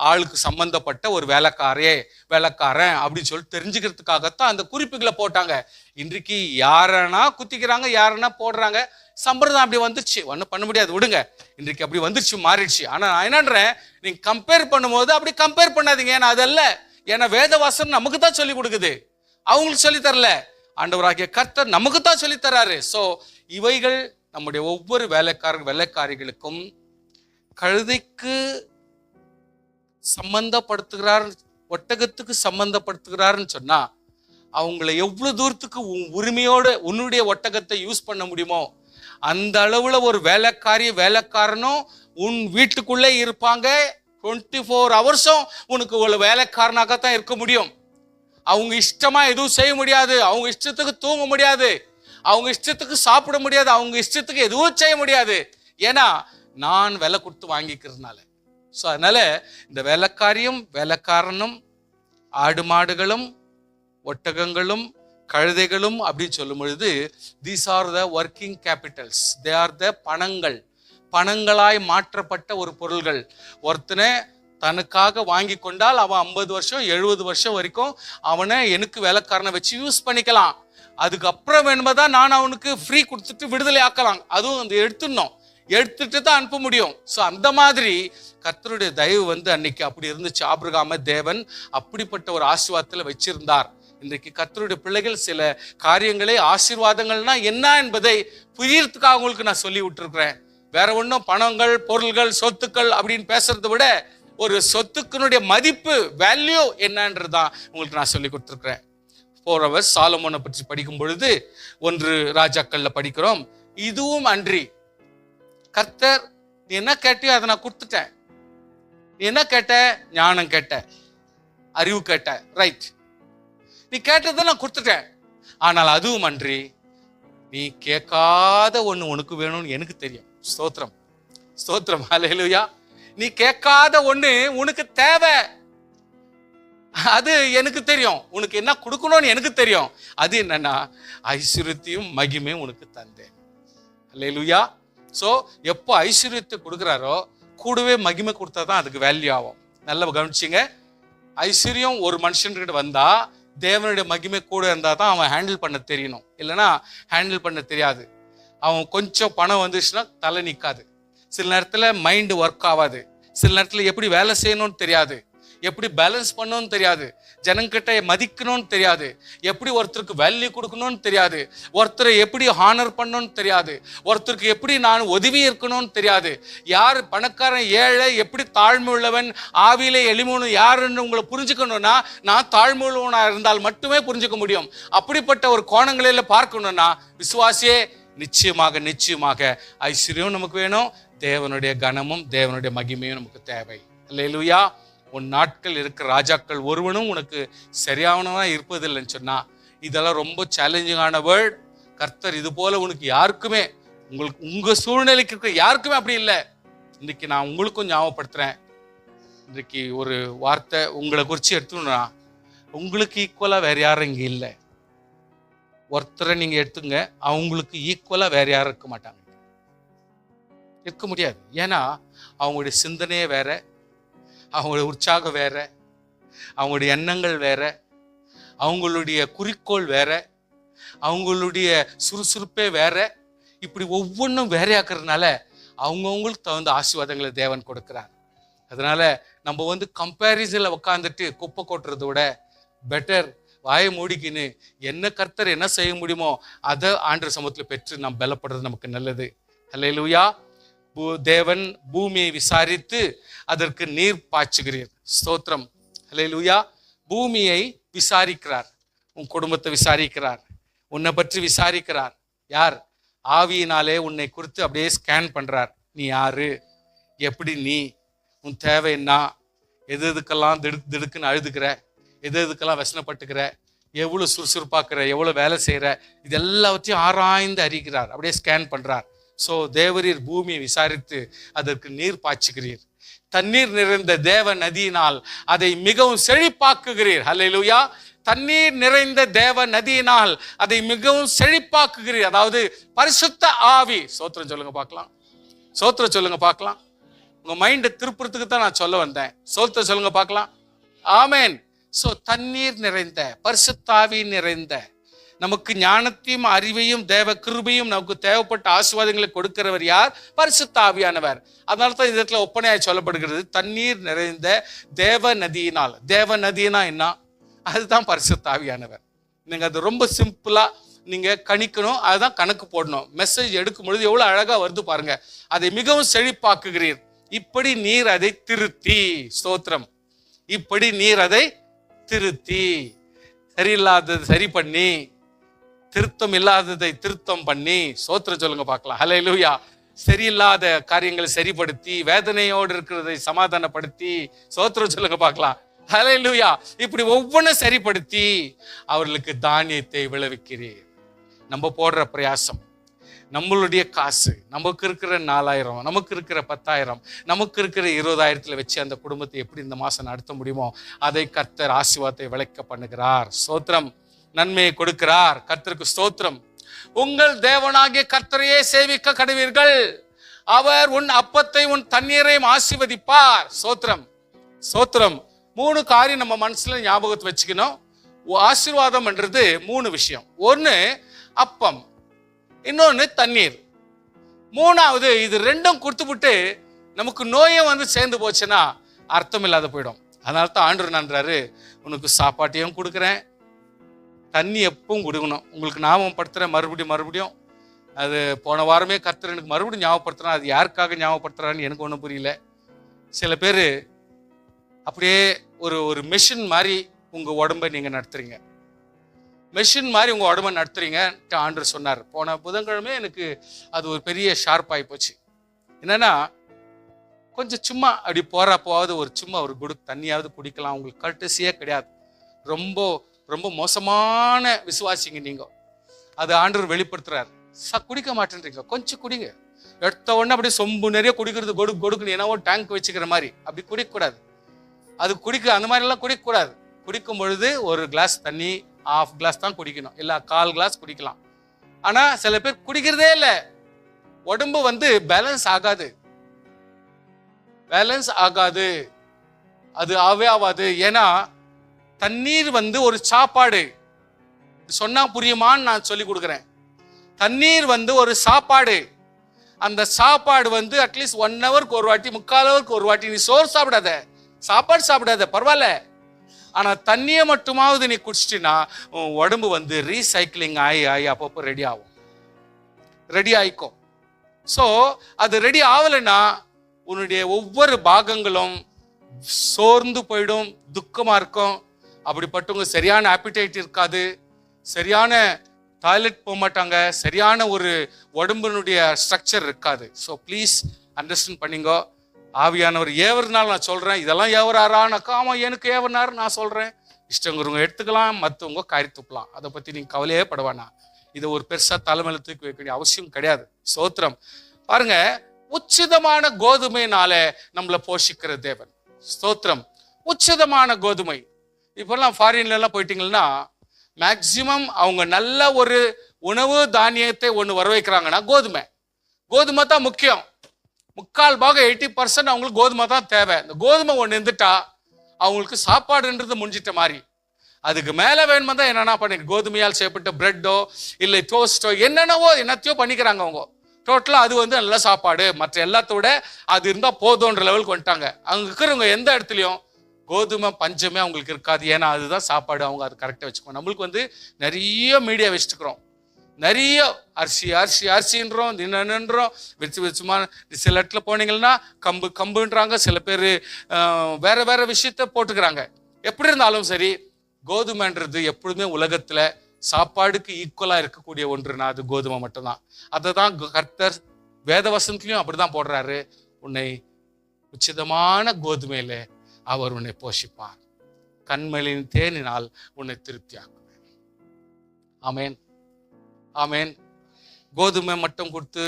ஆளுக்கு சம்பந்தப்பட்ட ஒரு வேலைக்காரன் அப்படின்னு சொல்லி தெரிஞ்சுக்கிறதுக்காகத்தான் அந்த குறிப்புகளை போட்டாங்க. இன்றைக்கு யாரனா குத்திக்கிறாங்க, யாரனா போடுறாங்க, சம்பிரதாயம் அப்படி வந்துருச்சு, ஒன்றும் பண்ண முடியாது, விடுங்க. இன்றைக்கு அப்படி வந்துருச்சு, மாறிடுச்சு. ஆனா நான் என்னன்றேன், நீங்க கம்பேர் பண்ணும்போது அப்படி கம்பேர் பண்ணாதீங்க. ஏன்னா அதல்ல, ஏன்னா வேதவாசம் நமக்கு தான் சொல்லி கொடுக்குது, அவங்களுக்கு சொல்லி தரல. ஆண்டவராகிய கர்த்தர் நமக்கு தான் சொல்லி தராரு. சோ இவைகள் நம்முடைய ஒவ்வொரு வேலைக்காரிகளுக்கும் கழுதைக்கு சம்பந்தப்படுத்துகிறார், ஒட்டகத்துக்கு சம்பந்தப்படுத்துகிறாருன்னு சொன்னா அவங்கள எவ்வளவு தூரத்துக்கு உரிமையோடு உன்னுடைய ஒட்டகத்தை யூஸ் பண்ண முடியுமோ அந்த அளவுல ஒரு வேலைக்காரனும் உன் வீட்டுக்குள்ளே இருப்பாங்க. 24 ஹவர்ஸும் உனக்கு ஒரு வேலைக்காரனாகத்தான் இருக்க முடியும். அவங்க இஷ்டமா எதுவும் செய்ய முடியாது, அவங்க இஷ்டத்துக்கு தூங்க முடியாது, அவங்க இஷ்டத்துக்கு சாப்பிட முடியாது, அவங்க இஷ்டத்துக்கு எதுவும் செய்ய முடியாது. ஏன்னா நான் விலை கொடுத்து வாங்கிக்கிறதுனால. ஸோ அதனால இந்த வேலைக்காரனும் ஆடு மாடுகளும் ஒட்டகங்களும் கழுதைகளும் அப்படின்னு சொல்லும் பொழுது these are the working capitals, they are the பணங்களாய் மாற்றப்பட்ட ஒரு பொருள்கள். ஒருத்தனை தனக்காக வாங்கி கொண்டால் அவன் 50 வருஷம் 70 வருஷம் வரைக்கும் அவனை எனக்கு வேலைக்காரனை வச்சு யூஸ் பண்ணிக்கலாம். அதுக்கப்புறம் வேணுமாதான் நான் அவனுக்கு ஃப்ரீ கொடுத்துட்டு விடுதலை ஆக்கலாம். அதுவும் எடுத்துட்டு தான் அனுப்ப முடியும். ஸோ அந்த மாதிரி கர்த்தருடைய தயவு அன்னைக்கு அப்படி இருந்துச்சு. ஆபிரகாம தேவன் அப்படிப்பட்ட ஒரு ஆசீர்வாதத்தில் வச்சிருந்தார். இன்றைக்கு கர்த்தருடைய பிள்ளைகள் சில காரியங்களை, ஆசீர்வாதங்கள்னா என்ன என்பதை புரியறதுக்காக உங்களுக்கு நான் சொல்லி விட்டுருக்கிறேன். வேற ஒன்றும் பணங்கள் பொருள்கள் சொத்துக்கள் அப்படின்னு பேசுறதை விட ஒரு சொத்துக்களுடைய மதிப்பு, வேல்யூ என்னன்றதான் உங்களுக்கு நான் சொல்லி கொடுத்துருக்கிறேன். 4 hours சாலமோனை பற்றி படிக்கும் பொழுது 1 ராஜாக்கள்ல படிக்கிறோம். இதுவும் அன்றி கர்த்தர், நீ என்ன கேட்டியோ அதை நான் கொடுத்துட்டேன். நீ என்ன கேட்ட? ஞானம் கேட்ட, அறிவு கேட்ட, ரைட். நீ கேட்டதை நான் கொடுத்துட்டேன். ஆனால் அதுவும் அன்றி நீ கேட்காத ஒண்ணு உனக்கு வேணும்னு எனக்கு தெரியும். ஸ்தோத்திரம், ஸ்தோத்திரம், ஹல்லேலூயா. நீ கேட்காத ஒண்ணு உனக்கு தேவை, அது எனக்கு தெரியும். உனக்கு என்ன கொடுக்கணும்னு எனக்கு தெரியும். அது என்னன்னா ஐஸ்வர்யத்தையும் மகிமையும் உனக்கு தந்தேன். ஹல்லேலூயா. சோ எப்போ ஐஸ்வர்யத்தை கொடுக்குறாரோ கூடவே மகிமை கொடுத்தாதான் அதுக்கு வேல்யூ ஆகும். நல்லா கவனிச்சிங்க. ஐஸ்வர்யம் ஒரு மனுஷன்கிட்ட வந்தா தேவனுடைய மகிமை கூட இருந்தா தான் அவன் ஹேண்டில் பண்ண தெரியணும். இல்லைன்னா ஹேண்டில் பண்ண தெரியாது. அவன் கொஞ்சம் பணம் வந்துச்சுன்னா தலை நிற்காது. சில நேரத்தில் மைண்டு ஒர்க் ஆகாது. சில நேரத்தில் எப்படி வேலை செய்யணும்னு தெரியாது, எப்படி பேலன்ஸ் பண்ணணும்னு தெரியாது, ஜனங்கிட்ட மதிக்கணும்னு தெரியாது, எப்படி ஒருத்தருக்கு வேல்யூ கொடுக்கணும்னு தெரியாது, ஒருத்தரை எப்படி ஹானர் பண்ணணும்னு தெரியாது, ஒருத்தருக்கு எப்படி நான் உதவி இருக்கணும்னு தெரியாது. யார் பணக்காரன் ஏழை எப்படி தாழ்மை உள்ளவன் ஆவியிலே எளிமவனு யாருன்னு உங்களை புரிஞ்சுக்கணும்னா நான் தாழ்மை உள்ளவனா இருந்தால் மட்டுமே புரிஞ்சுக்க முடியும். அப்படிப்பட்ட ஒரு கோணங்களில் பார்க்கணும்னா விசுவாசியே நிச்சயமாக நிச்சயமாக ஐஸ்வர்யம் நமக்கு வேணும், தேவனுடைய கனமும் தேவனுடைய மகிமையும் நமக்கு தேவை. அல்லேலூயா. உன் நாட்கள் இருக்கிற ராஜாக்கள் ஒருவனும் உனக்கு சரியானவனா இருப்பதில்லைன்னு சொன்னா இதெல்லாம் ரொம்ப சேலஞ்சிங்கான வேர்ட். கர்த்தர் இது போல உனக்கு யாருக்குமே உங்க சூழ்நிலைக்கு இருக்க யாருக்குமே அப்படி இல்லை. இன்னைக்கு நான் உங்களுக்கும் ஞாபகப்படுத்துறேன். இன்னைக்கு ஒரு வார்த்தை உங்களை குறித்து எடுத்துனா உங்களுக்கு ஈக்குவலா வேற யாரும் இங்க இல்லை. ஒருத்தரை நீங்க எடுத்துங்க, அவங்களுக்கு ஈக்குவலா வேற யாரும் இருக்க மாட்டாங்க, இருக்க முடியாது. ஏன்னா அவங்களுடைய சிந்தனையே வேற, அவங்களுடைய உற்சாகம் வேற, அவங்களுடைய எண்ணங்கள் வேற, அவங்களுடைய குறிக்கோள் வேற, அவங்களுடைய சுறுசுறுப்பே வேற. இப்படி ஒவ்வொன்றும் வேறையாக்குறதுனால அவங்கவுங்களுக்கு தகுந்த ஆசீர்வாதங்களை தேவன் கொடுக்கிறார். அதனால நம்ம கம்பேரிசன்ல உட்காந்துட்டு குப்பை கொட்டுறத விட பெட்டர் வாயை மூடிக்கின்னு என்ன கர்த்தர் என்ன செய்ய முடியுமோ அதை ஆண்டவர் சமூகத்தில் பெற்று நாம் பலப்படுறது நமக்கு நல்லது. அல்லேலூயா. தேவன் பூமியை விசாரித்து அதற்கு நீர் பாய்ச்சுகிறீர். ஸ்தோத்திரம். அல்லேலூயா. பூமியை விசாரிக்கிறார், உன் குடும்பத்தை விசாரிக்கிறார், உன்னை பற்றி விசாரிக்கிறார். யார்? ஆவியினாலே உன்னை குறித்து அப்படியே ஸ்கேன் பண்றார். நீ யாரு, எப்படி, நீ உன் தேவை என்ன, எது எதுக்கெல்லாம் திடுக்குன்னு அழுதுகிற, எது எதுக்கெல்லாம் வசனப்பட்டுக்கிற, எவ்வளவு சுறுசுறுப்பாக்குற, எவ்வளவு வேலை செய்யற, இது எல்லாவற்றையும் ஆராய்ந்து அறிகிறார், அப்படியே ஸ்கேன் பண்றார். ஸோ தேவரீர் பூமியை விசாரித்து அதற்கு நீர் பாய்ச்சுகிறீர். தண்ணீர் நிறைந்த தேவ நதியினால் அதை மிகவும் செழிப்பாக்குகிறீர். ஹல்லேலூயா. தண்ணீர் நிறைந்த தேவ நதியினால் அதை மிகவும் செழிப்பாக்குகிறீர். அதாவது பரிசுத்த ஆவி. சோத்திரம் சொல்லுங்க பார்க்கலாம், சோத்திரம் சொல்லுங்க பார்க்கலாம். உங்க மைண்டை திருப்புறத்துக்கு தான் நான் சொல்ல வந்தேன். சோத்திரம் சொல்லுங்க பார்க்கலாம். ஆமேன். ஸோ தண்ணீர் நிறைந்த பரிசுத்தாவி நிறைந்த, நமக்கு ஞானத்தையும் அறிவையும் தேவ கிருபையும் நமக்கு தேவைப்பட்ட ஆசீர்வாதங்களை கொடுக்கிறவர் யார்? பரிசுத்த ஆவியானவர். அதனால தான் இந்த இடத்துல ஒப்பனையாய் சொல்லப்படுகிறது தண்ணீர் நிறைந்த தேவ நதியினால். தேவ நதினா என்ன? அதுதான் பரிசுத்த ஆவியானவர். நீங்க அது ரொம்ப சிம்பிளா நீங்க கணிக்கணும், அதுதான் கணக்கு போடணும். மெசேஜ் எடுக்கும் பொழுது எவ்வளவு அழகா வருது பாருங்க. அதை மிகவும் செழிப்பாக்குகிறீர். இப்படி நீர் அதை திருத்தி. ஸ்தோத்திரம். இப்படி நீர் அதை திருத்தி, சரியில்லாதது சரி பண்ணி, திருத்தம் இல்லாததை திருத்தம் பண்ணி. சோத்திரம் சொல்லுங்க பார்க்கலாம். ஹல்லேலூயா. சரியில்லாத காரியங்களை சரிப்படுத்தி, வேதனையோடு இருக்கிறதை சமாதானப்படுத்தி. சோத்திரம் சொல்லுங்க பார்க்கலாம். ஹல்லேலூயா. இப்படி ஒவ்வொன்றும் சரிப்படுத்தி அவர்களுக்கு தானியத்தை விளைவிக்கிறீர். நம்ம போடுற பிரயாசம், நம்மளுடைய காசு, நமக்கு இருக்கிற 4000, நமக்கு இருக்கிற 10,000, நமக்கு இருக்கிற 20,000 வச்சு அந்த குடும்பத்தை எப்படி இந்த மாசம் நடத்த முடியுமோ அதை கர்த்தர் ஆசீர்வாதத்தை விளைக்க பண்ணுகிறார். ஸ்தோத்திரம். நன்மையை கொடுக்கிறார். கர்த்தருக்கு ஸ்தோத்திரம். உங்கள் தேவனாகிய கர்த்தரையே சேவிக்க கடவீர்கள், அவர் உன் அப்பத்தை உன் தண்ணீரையும் ஆசீர்வதிப்பார். ஸ்தோத்திரம், ஸ்தோத்திரம். 3 காரியம் நம்ம மனசுல ஞாபகத்தை வச்சுக்கணும். ஆசீர்வாதம் என்றது 3 விஷயம். ஒன்னு அப்பம், இன்னொன்னு தண்ணீர், மூணாவது இது ரெண்டும் கொடுத்துவிட்டு நமக்கு நோயை சேர்ந்து போச்சுன்னா அர்த்தம் இல்லாத போயிடும். அதனால தான் ஆண்டவர் நன்றாரு, உனக்கு சாப்பாட்டையும் கொடுக்குறேன், தண்ணி எப்பவும் கொடுக்கணும். உங்களுக்கு ஞாபகப்படுத்துறேன் மறுபடியும். அது போன வாரமே கர்த்தர் எனக்கு மறுபடியும் ஞாபகப்படுத்துறேன். அது யாருக்காக ஞாபகப்படுத்துறான்னு எனக்கு ஒன்றும் புரியல. சில பேர் அப்படியே ஒரு மெஷின் மாதிரி உங்க உடம்பை நீங்க நடத்துறீங்க, மெஷின் மாதிரி உங்க உடம்பை நடத்துறீங்க. ஆண்டவர் சொன்னார் போன புதன்கிழமை. எனக்கு அது ஒரு பெரிய ஷார்ப் ஆகி போச்சு. என்னன்னா, கொஞ்சம் சும்மா அப்படி போறப்போவாவது சும்மா ஒரு குடு தண்ணியாவது குடிக்கலாம். உங்களுக்கு கர்ட்டசியே கிடையாது. ரொம்ப ரொம்ப மோசமான விசுவாசிங்க நீங்க. அது ஆண்டவர் வெளிப்படுத்துறாரு. குடிக்க மாட்டேன்றீங்க, கொஞ்சம் குடிங்க. எடுத்த உடனே அப்படியே சொம்பு நிறைய குடிக்கிறது, கொடுக்கணும் என்னவோ டேங்க் வச்சுக்கிற மாதிரி அப்படி குடிக்கக்கூடாது. அது அந்த மாதிரி எல்லாம் குடிக்கக்கூடாது. குடிக்கும் பொழுது ஒரு கிளாஸ் தண்ணி, 1/2 கிளாஸ் தான் குடிக்கணும், இல்ல 1/4 கிளாஸ் குடிக்கலாம். ஆனா சில பேர் குடிக்கிறதே இல்லை. உடம்பு பேலன்ஸ் ஆகாது, அது ஆகாது. ஏன்னா தண்ணீர் ஒரு சாப்பாடு. சொன்னா புரியுமான்னு நான் சொல்லி கொடுக்குறேன். தண்ணீர் ஒரு சாப்பாடு. அந்த சாப்பாடு அட்லீஸ்ட் 1 ஹவருக்கு ஒரு வாட்டி, 3/4 ஹவருக்கு ஒரு வாட்டி. நீ சோறு சாப்பிடாத, சாப்பாடு சாப்பிடாத, பரவாயில்ல. ஆனா தண்ணியை மட்டுமாவது நீ குடிச்சிட்டினா உடம்பு ரீசைக்கிளிங் ஆகி அப்பப்போ ரெடி ஆயிக்கும். ஸோ அது ரெடி ஆகலைன்னா உன்னுடைய ஒவ்வொரு பாகங்களும் சோர்ந்து போயிடும், துக்கமா இருக்கும். அப்படிப்பட்டவங்க சரியான ஆப்பிடைட் இருக்காது, சரியான டாய்லெட் போக மாட்டாங்க, சரியான ஒரு உடம்பினுடைய ஸ்ட்ரக்சர் இருக்காது. ஸோ ப்ளீஸ் அண்டர்ஸ்டாண்ட் பண்ணிங்க. ஆவியானவர் ஏவர்னால நான் சொல்றேன். இதெல்லாம் ஏவரானாக்கா அவன் எனக்கு ஏவர்னாரு நான் சொல்றேன். இஷ்டங்கிறவங்க எடுத்துக்கலாம், மற்றவங்க காரி துப்பலாம். அதை பத்தி நீங்க கவலையே படுவானா. இதை ஒரு பெருசா தலைமையில தூக்கி வைக்க வேண்டிய அவசியம் கிடையாது. ஸ்தோத்திரம். பாருங்க, உச்சிதமான கோதுமையினால நம்மளை போஷிக்கிற தேவன். ஸ்தோத்திரம். உச்சிதமான கோதுமை. இப்பெல்லாம் ஃபாரின்ல எல்லாம் போயிட்டீங்கன்னா மேக்சிமம் அவங்க நல்ல ஒரு உணவு தானியத்தை ஒன்று வர வைக்கிறாங்கன்னா கோதுமை தான் முக்கியம். 80% அவங்களுக்கு கோதுமை தான் தேவை. இந்த கோதுமை ஒன்று இருந்துட்டா அவங்களுக்கு சாப்பாடுன்றது முடிஞ்சிட்ட மாதிரி. அதுக்கு மேலே வேணுமா தான் என்னென்ன பண்ணி கோதுமையால் செய்யப்பட்ட பிரெட்டோ இல்லை டோஸ்டோ என்னத்தையோ பண்ணிக்கிறாங்க அவங்க. டோட்டலாக அது நல்ல சாப்பாடு, மற்ற எல்லாத்தோட அது இருந்தால் போதுன்ற லெவலுக்கு வந்துட்டாங்க. அங்கே இருக்கிறவங்க எந்த இடத்துலையும் கோதுமை பஞ்சமே அவங்களுக்கு இருக்காது. ஏன்னா அதுதான் சாப்பாடு, அவங்க அது கரெக்டாக வச்சுக்கோங்க. நம்மளுக்கு நிறைய மீடியா வச்சுக்கிறோம், நிறைய அரிசின்றோம், தினன்றோம், வச்சுமா. சில இடத்துல போனீங்கன்னா கம்புன்றாங்க, சில பேர் வேற விஷயத்த போட்டுக்கிறாங்க. எப்படி இருந்தாலும் சரி, கோதுமைன்றது எப்பொழுதுமே உலகத்துல சாப்பாடுக்கு ஈக்குவலா இருக்கக்கூடிய ஒன்றுனா அது கோதுமை மட்டும்தான். அதை தான் கர்த்தர் வேத வசனத்திலையும் அப்படிதான் போடுறாரு. உன்னை உச்சிதமான கோதுமையில அவர் உன்னை போஷிப்பார், கண்மலின் தேனினால் உன்னை திருப்தியாக்குவேன். ஆமேன், ஆமேன். கோதுமை மட்டும் கொடுத்து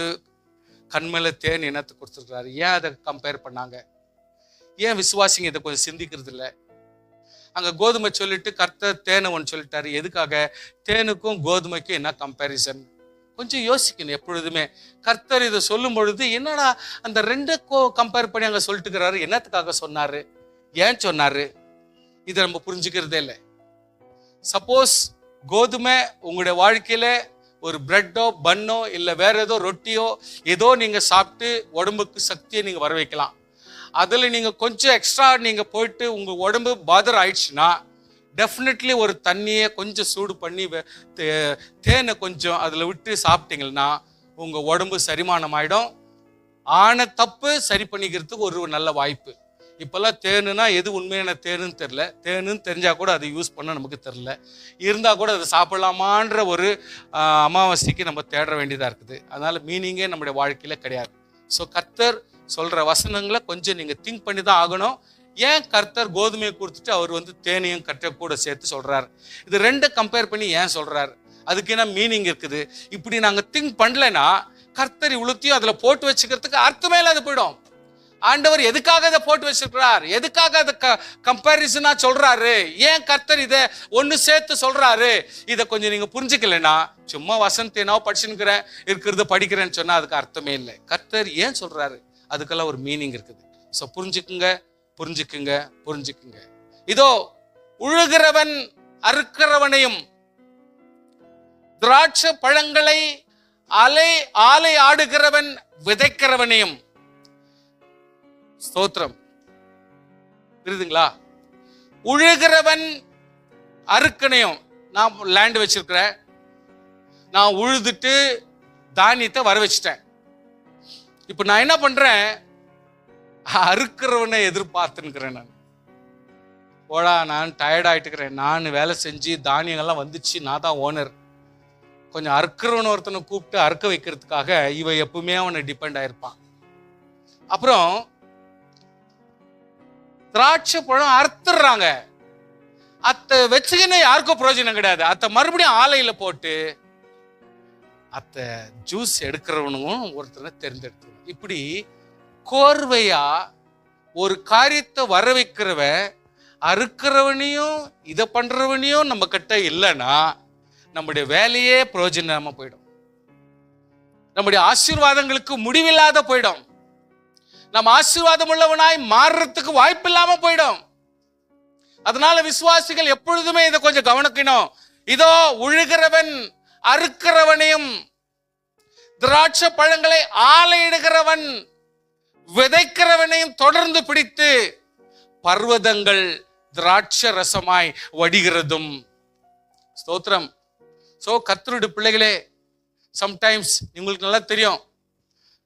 கண்மேல தேன் இனத்தை கொடுத்துருக்கிறாரு. ஏன் அதை கம்பேர் பண்ணாங்க? ஏன் விசுவாசிங்க இதை கொஞ்சம் சிந்திக்கிறது இல்லை? அங்க கோதுமை சொல்லிட்டு கர்த்தர் தேனை ஒன்று சொல்லிட்டாரு. எதுக்காக? தேனுக்கும் கோதுமைக்கும் என்ன கம்பேரிசன்? கொஞ்சம் யோசிக்கணும். எப்பொழுதுமே கர்த்தர் இதை சொல்லும் பொழுது என்னடா அந்த ரெண்டுக்கும் கம்பேர் பண்ணி அங்க சொல்லிட்டுக்கிறாரு, என்னத்துக்காக சொன்னாரு, ஏன் சொன்னாரு, இதை நம்ம புரிஞ்சுக்கிறதே இல்லை. சப்போஸ் கோதுமை உங்களுடைய வாழ்க்கையில ஒரு பிரெட்டோ பன்னோ இல்லை வேற ஏதோ ரொட்டியோ ஏதோ நீங்க சாப்பிட்டு உடம்புக்கு சக்தியை நீங்க வர வைக்கலாம். அதில் நீங்கள் கொஞ்சம் எக்ஸ்ட்ரா நீங்கள் போயிட்டு உங்கள் உடம்பு பாதர் ஆயிடுச்சுன்னா டெஃபினெட்லி ஒரு தண்ணியை கொஞ்சம் சூடு பண்ணி தேனை கொஞ்சம் அதில் விட்டு சாப்பிட்டீங்கன்னா உங்கள் உடம்பு செரிமானம் ஆகிடும். ஆன தப்பு சரி பண்ணிக்கிறதுக்கு ஒரு நல்ல வாய்ப்பு. இப்போல்லாம் தேனுனா எது உண்மையான தேனுன்னு தெரில, தேனுன்னு தெரிஞ்சால் கூட அதை யூஸ் பண்ண நமக்கு தெரில, இருந்தால் கூட அதை சாப்பிடலாமான்ற ஒரு அமாவாசைக்கு நம்ம தேட வேண்டியதாக இருக்குது. அதனால் மீனிங்கே நம்முடைய வாழ்க்கையில் கிடையாது. ஸோ கர்த்தர் சொல்ற வசனங்களை கொஞ்சம் நீங்க திங்க் பண்ணி தான் ஆகணும். ஏன் கர்த்தர் கோதுமையை கொடுத்துட்டு அவர் தேனையும் கற்ற கூட சேர்த்து சொல்றாரு? இது ரெண்டு கம்பேர் பண்ணி ஏன் சொல்றாரு? அதுக்கு என்ன மீனிங் இருக்குது? இப்படி நாங்க திங்க் பண்ணலன்னா கர்த்தர் இவ்வளோத்தையும் அதுல போட்டு வச்சுக்கிறதுக்கு அர்த்தமே இல்லாத போயிடும். ஆண்டவர் எதுக்காக இதை போட்டு வச்சிருக்கிறார்? எதுக்காக அதை கம்பேரிசனா சொல்றாரு? ஏன் கர்த்தர் இதை ஒன்னு சேர்த்து சொல்றாரு? இதை கொஞ்சம் நீங்க புரிஞ்சுக்கலன்னா சும்மா வசனத்தை படிச்சுக்கிறேன் இருக்கிறத படிக்கிறேன்னு சொன்னா அதுக்கு அர்த்தமே இல்லை. கர்த்தர் ஏன் சொல்றாரு? அதுக்கெல்லாம் ஒரு மீனிங் இருக்குது. ஸோ புரிஞ்சுக்குங்க. இதோ உழுகிறவன் அறுக்கிறவனையும் திராட்சை பழங்களை ஆலை ஆடுகிறவன் விதைக்கிறவனையும். ஸ்தோத்திரம். புரியுதுங்களா? உழுகிறவன் அறுக்கனையும். நான் லேண்ட் வச்சிருக்கிறேன், நான் உழுதுட்டு தானியத்தை வர வச்சுட்டேன். இப்ப நான் என்ன பண்றேன்? அறுக்கிறவனை எதிர்பார்த்துக்கிறேன். நான் போடா, நான் டயர்ட் ஆயிட்டுக்கிறேன், நான் வேலை செஞ்சு தானியங்கள்லாம் வந்துச்சு, நான் தான் ஓனர். கொஞ்சம் அறுக்கிறவன் ஒருத்தனை கூப்பிட்டு அறுக்க வைக்கிறதுக்காக இவ எப்பவுமே அவனை டிபெண்ட் ஆயிருப்பான். அப்புறம் திராட்சை பழம் அறுத்துடுறாங்க. அத்தை வச்சுக்கின்னு யாருக்கும் பிரயோஜனம் கிடையாது. அத்தை மறுபடியும் ஆலையில போட்டு அத்தை ஜூஸ் எடுக்கிறவனும் ஒருத்தனை தேர்ந்தெடுத்து, இப்படி கோர்வையா ஒரு காரியத்தை வர வைக்கிறவ அறுக்கிறவனையும் இதை பண்றவனையும் நம்ம கிட்ட இல்லைன்னா நம்முடைய வேலையே பிரயோஜனமா போயிடும். நம்முடைய ஆசீர்வாதங்களுக்கு முடிவில்லாத போயிடும். நம்ம ஆசீர்வாதம் உள்ளவனாய் மாறுறதுக்கு வாய்ப்பு இல்லாம போயிடும். அதனால விசுவாசிகள் எப்பொழுதுமே இதை கொஞ்சம் கவனிக்கணும். இதோ உழுகிறவன் அறுக்கிறவனையும், திராட்சை பழங்களை ஆலையிடுகிறவன் விதைக்கிறவனையும் தொடர்ந்து பிடித்து பர்வதங்கள் திராட்சை ரசமாய் வடிகிறதும். ஸ்தோத்திரம். சோ கர்த்தருடைய பிள்ளைகளே, சம்டைம்ஸ் உங்களுக்கு நல்லா தெரியும்,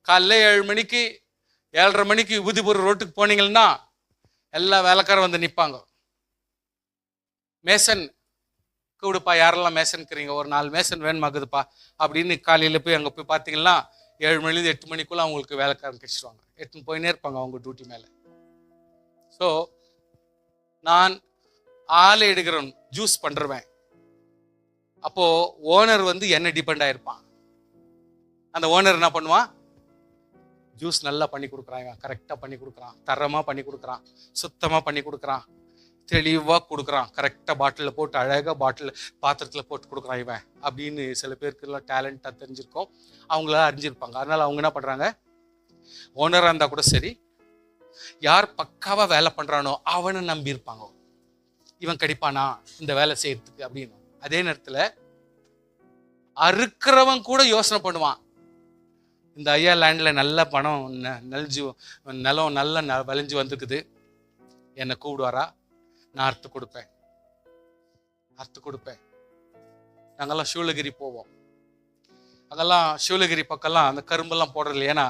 காலைல 7 மணிக்கு 7:30 மணிக்கு விபூதிபுரம் ரோட்டுக்கு போனீங்கன்னா எல்லா வேலைக்காரரும் வந்து நிற்பாங்க. மேசன் கூடுப்பா, யாரெல்லாம் மேசன்கிறீங்க, ஒரு 4 மேசன் வேணுமாக்குதுப்பா அப்படின்னு காலையில் போய் அங்கே போய் பார்த்தீங்கன்னா 7 மணிலேருந்து 8 மணிக்குள்ள அவங்களுக்கு வேலைக்காரன் கிடைச்சிடுவாங்க. 8 போயினே இருப்பாங்க அவங்க டியூட்டி மேலே. ஸோ நான் ஆலை எடுக்கிறேன், ஜூஸ் பண்ணுறவேன். அப்போ ஓனர் வந்து என்ன டிபெண்ட் ஆயிருப்பான். அந்த ஓனர் என்ன பண்ணுவான், ஜூஸ் நல்லா பண்ணி கொடுக்குறான், கரெக்டாக பண்ணி கொடுக்குறான், தரமாக பண்ணி கொடுக்குறான், சுத்தமாக பண்ணி கொடுக்குறான், தெளிவாக கொடுக்குறான், கரெக்டாக பாட்டிலில் போட்டு அழகாக பாத்திரத்தில் போட்டு கொடுக்குறான் இவன் அப்படின்னு சில பேருக்குலாம் டேலண்டாக தெரிஞ்சிருக்கோம், அவங்களாம் அறிஞ்சிருப்பாங்க. அதனால் அவங்க என்ன பண்ணுறாங்க, ஓனராக இருந்தால் கூட சரி, யார் பக்காவாக வேலை பண்ணுறானோ அவனை நம்பி இருப்பாங்க, இவன் கிடைப்பானா இந்த வேலை செய்யறதுக்கு அப்படின்னு. அதே நேரத்தில் அறுக்கிறவன் கூட யோசனை பண்ணுவான், இந்த ஐயா லேண்டில் நல்ல பணம் நிலம் நல்ல விளைஞ்சு வந்துருக்குது, என்னை கூப்பிடுவாரா, நான் அறுத்து கொடுப்பேன். நாங்கெல்லாம் சூளகிரி போவோம். அங்கெல்லாம் சூளகிரி பக்கம்லாம் அந்த கரும்பெல்லாம் போடுறது. ஏன்னா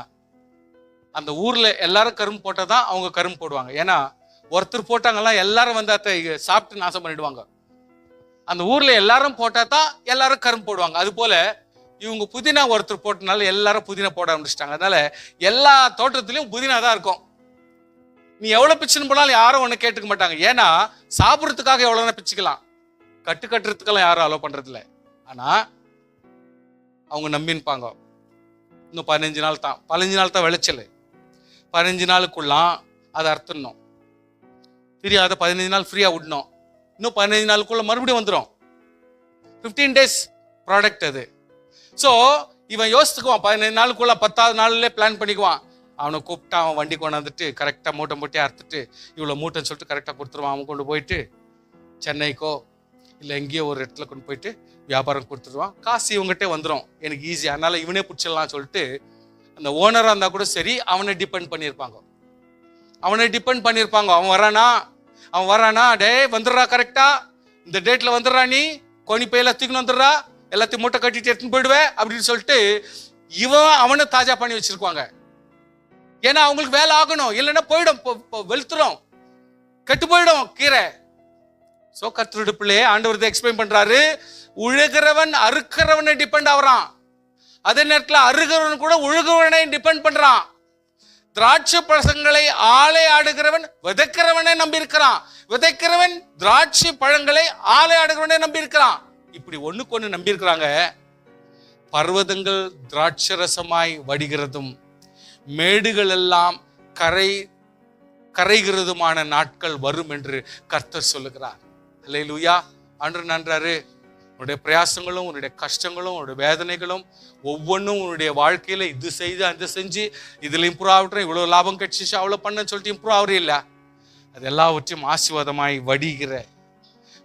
அந்த ஊர்ல எல்லாரும் கரும்பு போட்டால் தான் அவங்க கரும்பு போடுவாங்க. ஏன்னா ஒருத்தர் போட்டாங்கல்லாம் எல்லாரும் வந்து அதை சாப்பிட்டு நாசம் பண்ணிடுவாங்க. அந்த ஊர்ல எல்லாரும் போட்டா தான் எல்லாரும் கரும்பு போடுவாங்க. அது போல இவங்க புதினா ஒருத்தர் போட்டனால எல்லாரும் புதினா போட ஆரம்பிச்சிட்டாங்க. அதனால எல்லா தோட்டத்திலையும் புதினா தான் இருக்கும். நீ எவ்வளவு பிச்சுன்னு போனாலும் யாரும் ஒண்ணு கேட்டுக்க மாட்டாங்க. ஏன்னா சாப்பிட்றதுக்காக எவ்வளவு பிச்சுக்கலாம், கட்டுறதுக்கெல்லாம் யாரும் அலோவ் பண்றது இல்லை. ஆனா அவங்க நம்பின்பாங்க, இன்னும் 15 நாள் தான் விளைச்சல், 15 நாளுக்குள்ளாம் அதை அறுத்துடணும், தெரியாத 15 நாள் ஃப்ரீயா விடணும், இன்னும் 15 நாளுக்குள்ள மறுபடியும் வந்துடும். 15 days ப்ராடக்ட் அது. ஸோ இவன் யோசித்துக்குவான், 15 நாளுக்குள்ள 10வது நாள்ல பிளான் பண்ணிக்குவான். அவனை கூப்பிட்டா அவன் வண்டி கொண்டாந்துட்டு கரெக்டாக மூட்டை அறுத்துட்டு இவ்வளோ மூட்டைன்னு சொல்லிட்டு கரெக்டாக கொடுத்துருவான். அவன் கொண்டு போயிட்டு சென்னைக்கோ இல்லை எங்கேயோ ஒரு இடத்துல கொண்டு போயிட்டு வியாபாரம் கொடுத்துருவான். காசு இவங்ககிட்டே வந்துடும், எனக்கு ஈஸி, அதனால இவனே பிடிச்சிடலாம் சொல்லிட்டு அந்த ஓனராக இருந்தால் கூட சரி அவனை டிபெண்ட் பண்ணியிருப்பாங்க. அவன் வரானா, டே வந்துடுறா, கரெக்டா இந்த டேட்ல வந்துடுறா, நீ கோணி பையில தூக்கின்னு வந்துடுறா, எல்லாத்தையும் மூட்டை கட்டிட்டு எடுத்துன்னு போயிடுவேன் அப்படின்னு சொல்லிட்டு அவனை தாஜா பண்ணி வச்சிருக்குவாங்க. ஏன்னா அவங்களுக்கு வேலை ஆகணும், இல்லைன்னா போயிடும், வெளுத்துரும், கெட்டு போயிடும் கீரை. சோ கர்த்தருடைய பிள்ளையே ஆண்டவர் எக்ஸ்பிளைன் பண்றாரு, உழுகிறவன் அறுக்கிறவனை டிபெண்ட் ஆகுறான், அதே நேரத்தில் அறுகிறவன் கூட உழுகிறவனை டிபெண்ட் பண்றான். திராட்சை பழங்களை ஆலை ஆடுகிறவன் விதைக்கிறவனை நம்பி இருக்கிறான், விதைக்கிறவன் திராட்சை பழங்களை ஆலை ஆடுகிறவனை நம்பி இருக்கிறான். இப்படி ஒண்ணுக்கு ஒண்ணு நம்பி இருக்கிறாங்க. பர்வதங்கள் திராட்சை ரசமாய் வடிகிறதும் மேடுகள் எல்லாம் கரைகிறதுமான நாட்கள் வரும் என்று கர்த்தர் சொல்லுகிறார். அல்லேலூயா. ஆண்டவர் நன்றாரு. உன்னுடைய பிரயாசங்களும் உன்னுடைய கஷ்டங்களும் உன்னுடைய வேதனைகளும் ஒவ்வொன்றும் உன்னுடைய வாழ்க்கையில இது செய்து அந்த செஞ்சு இதுல இம்ப்ரூவ் ஆகட்டும், இவ்வளவு லாபம் கிடைச்சிச்சு அவ்வளவு பண்ணன்னு சொல்லிட்டு இம்ப்ரூவ் ஆகுறே இல்லை. அது எல்லாவற்றையும் ஆசீர்வாதமாய் வடிகிற,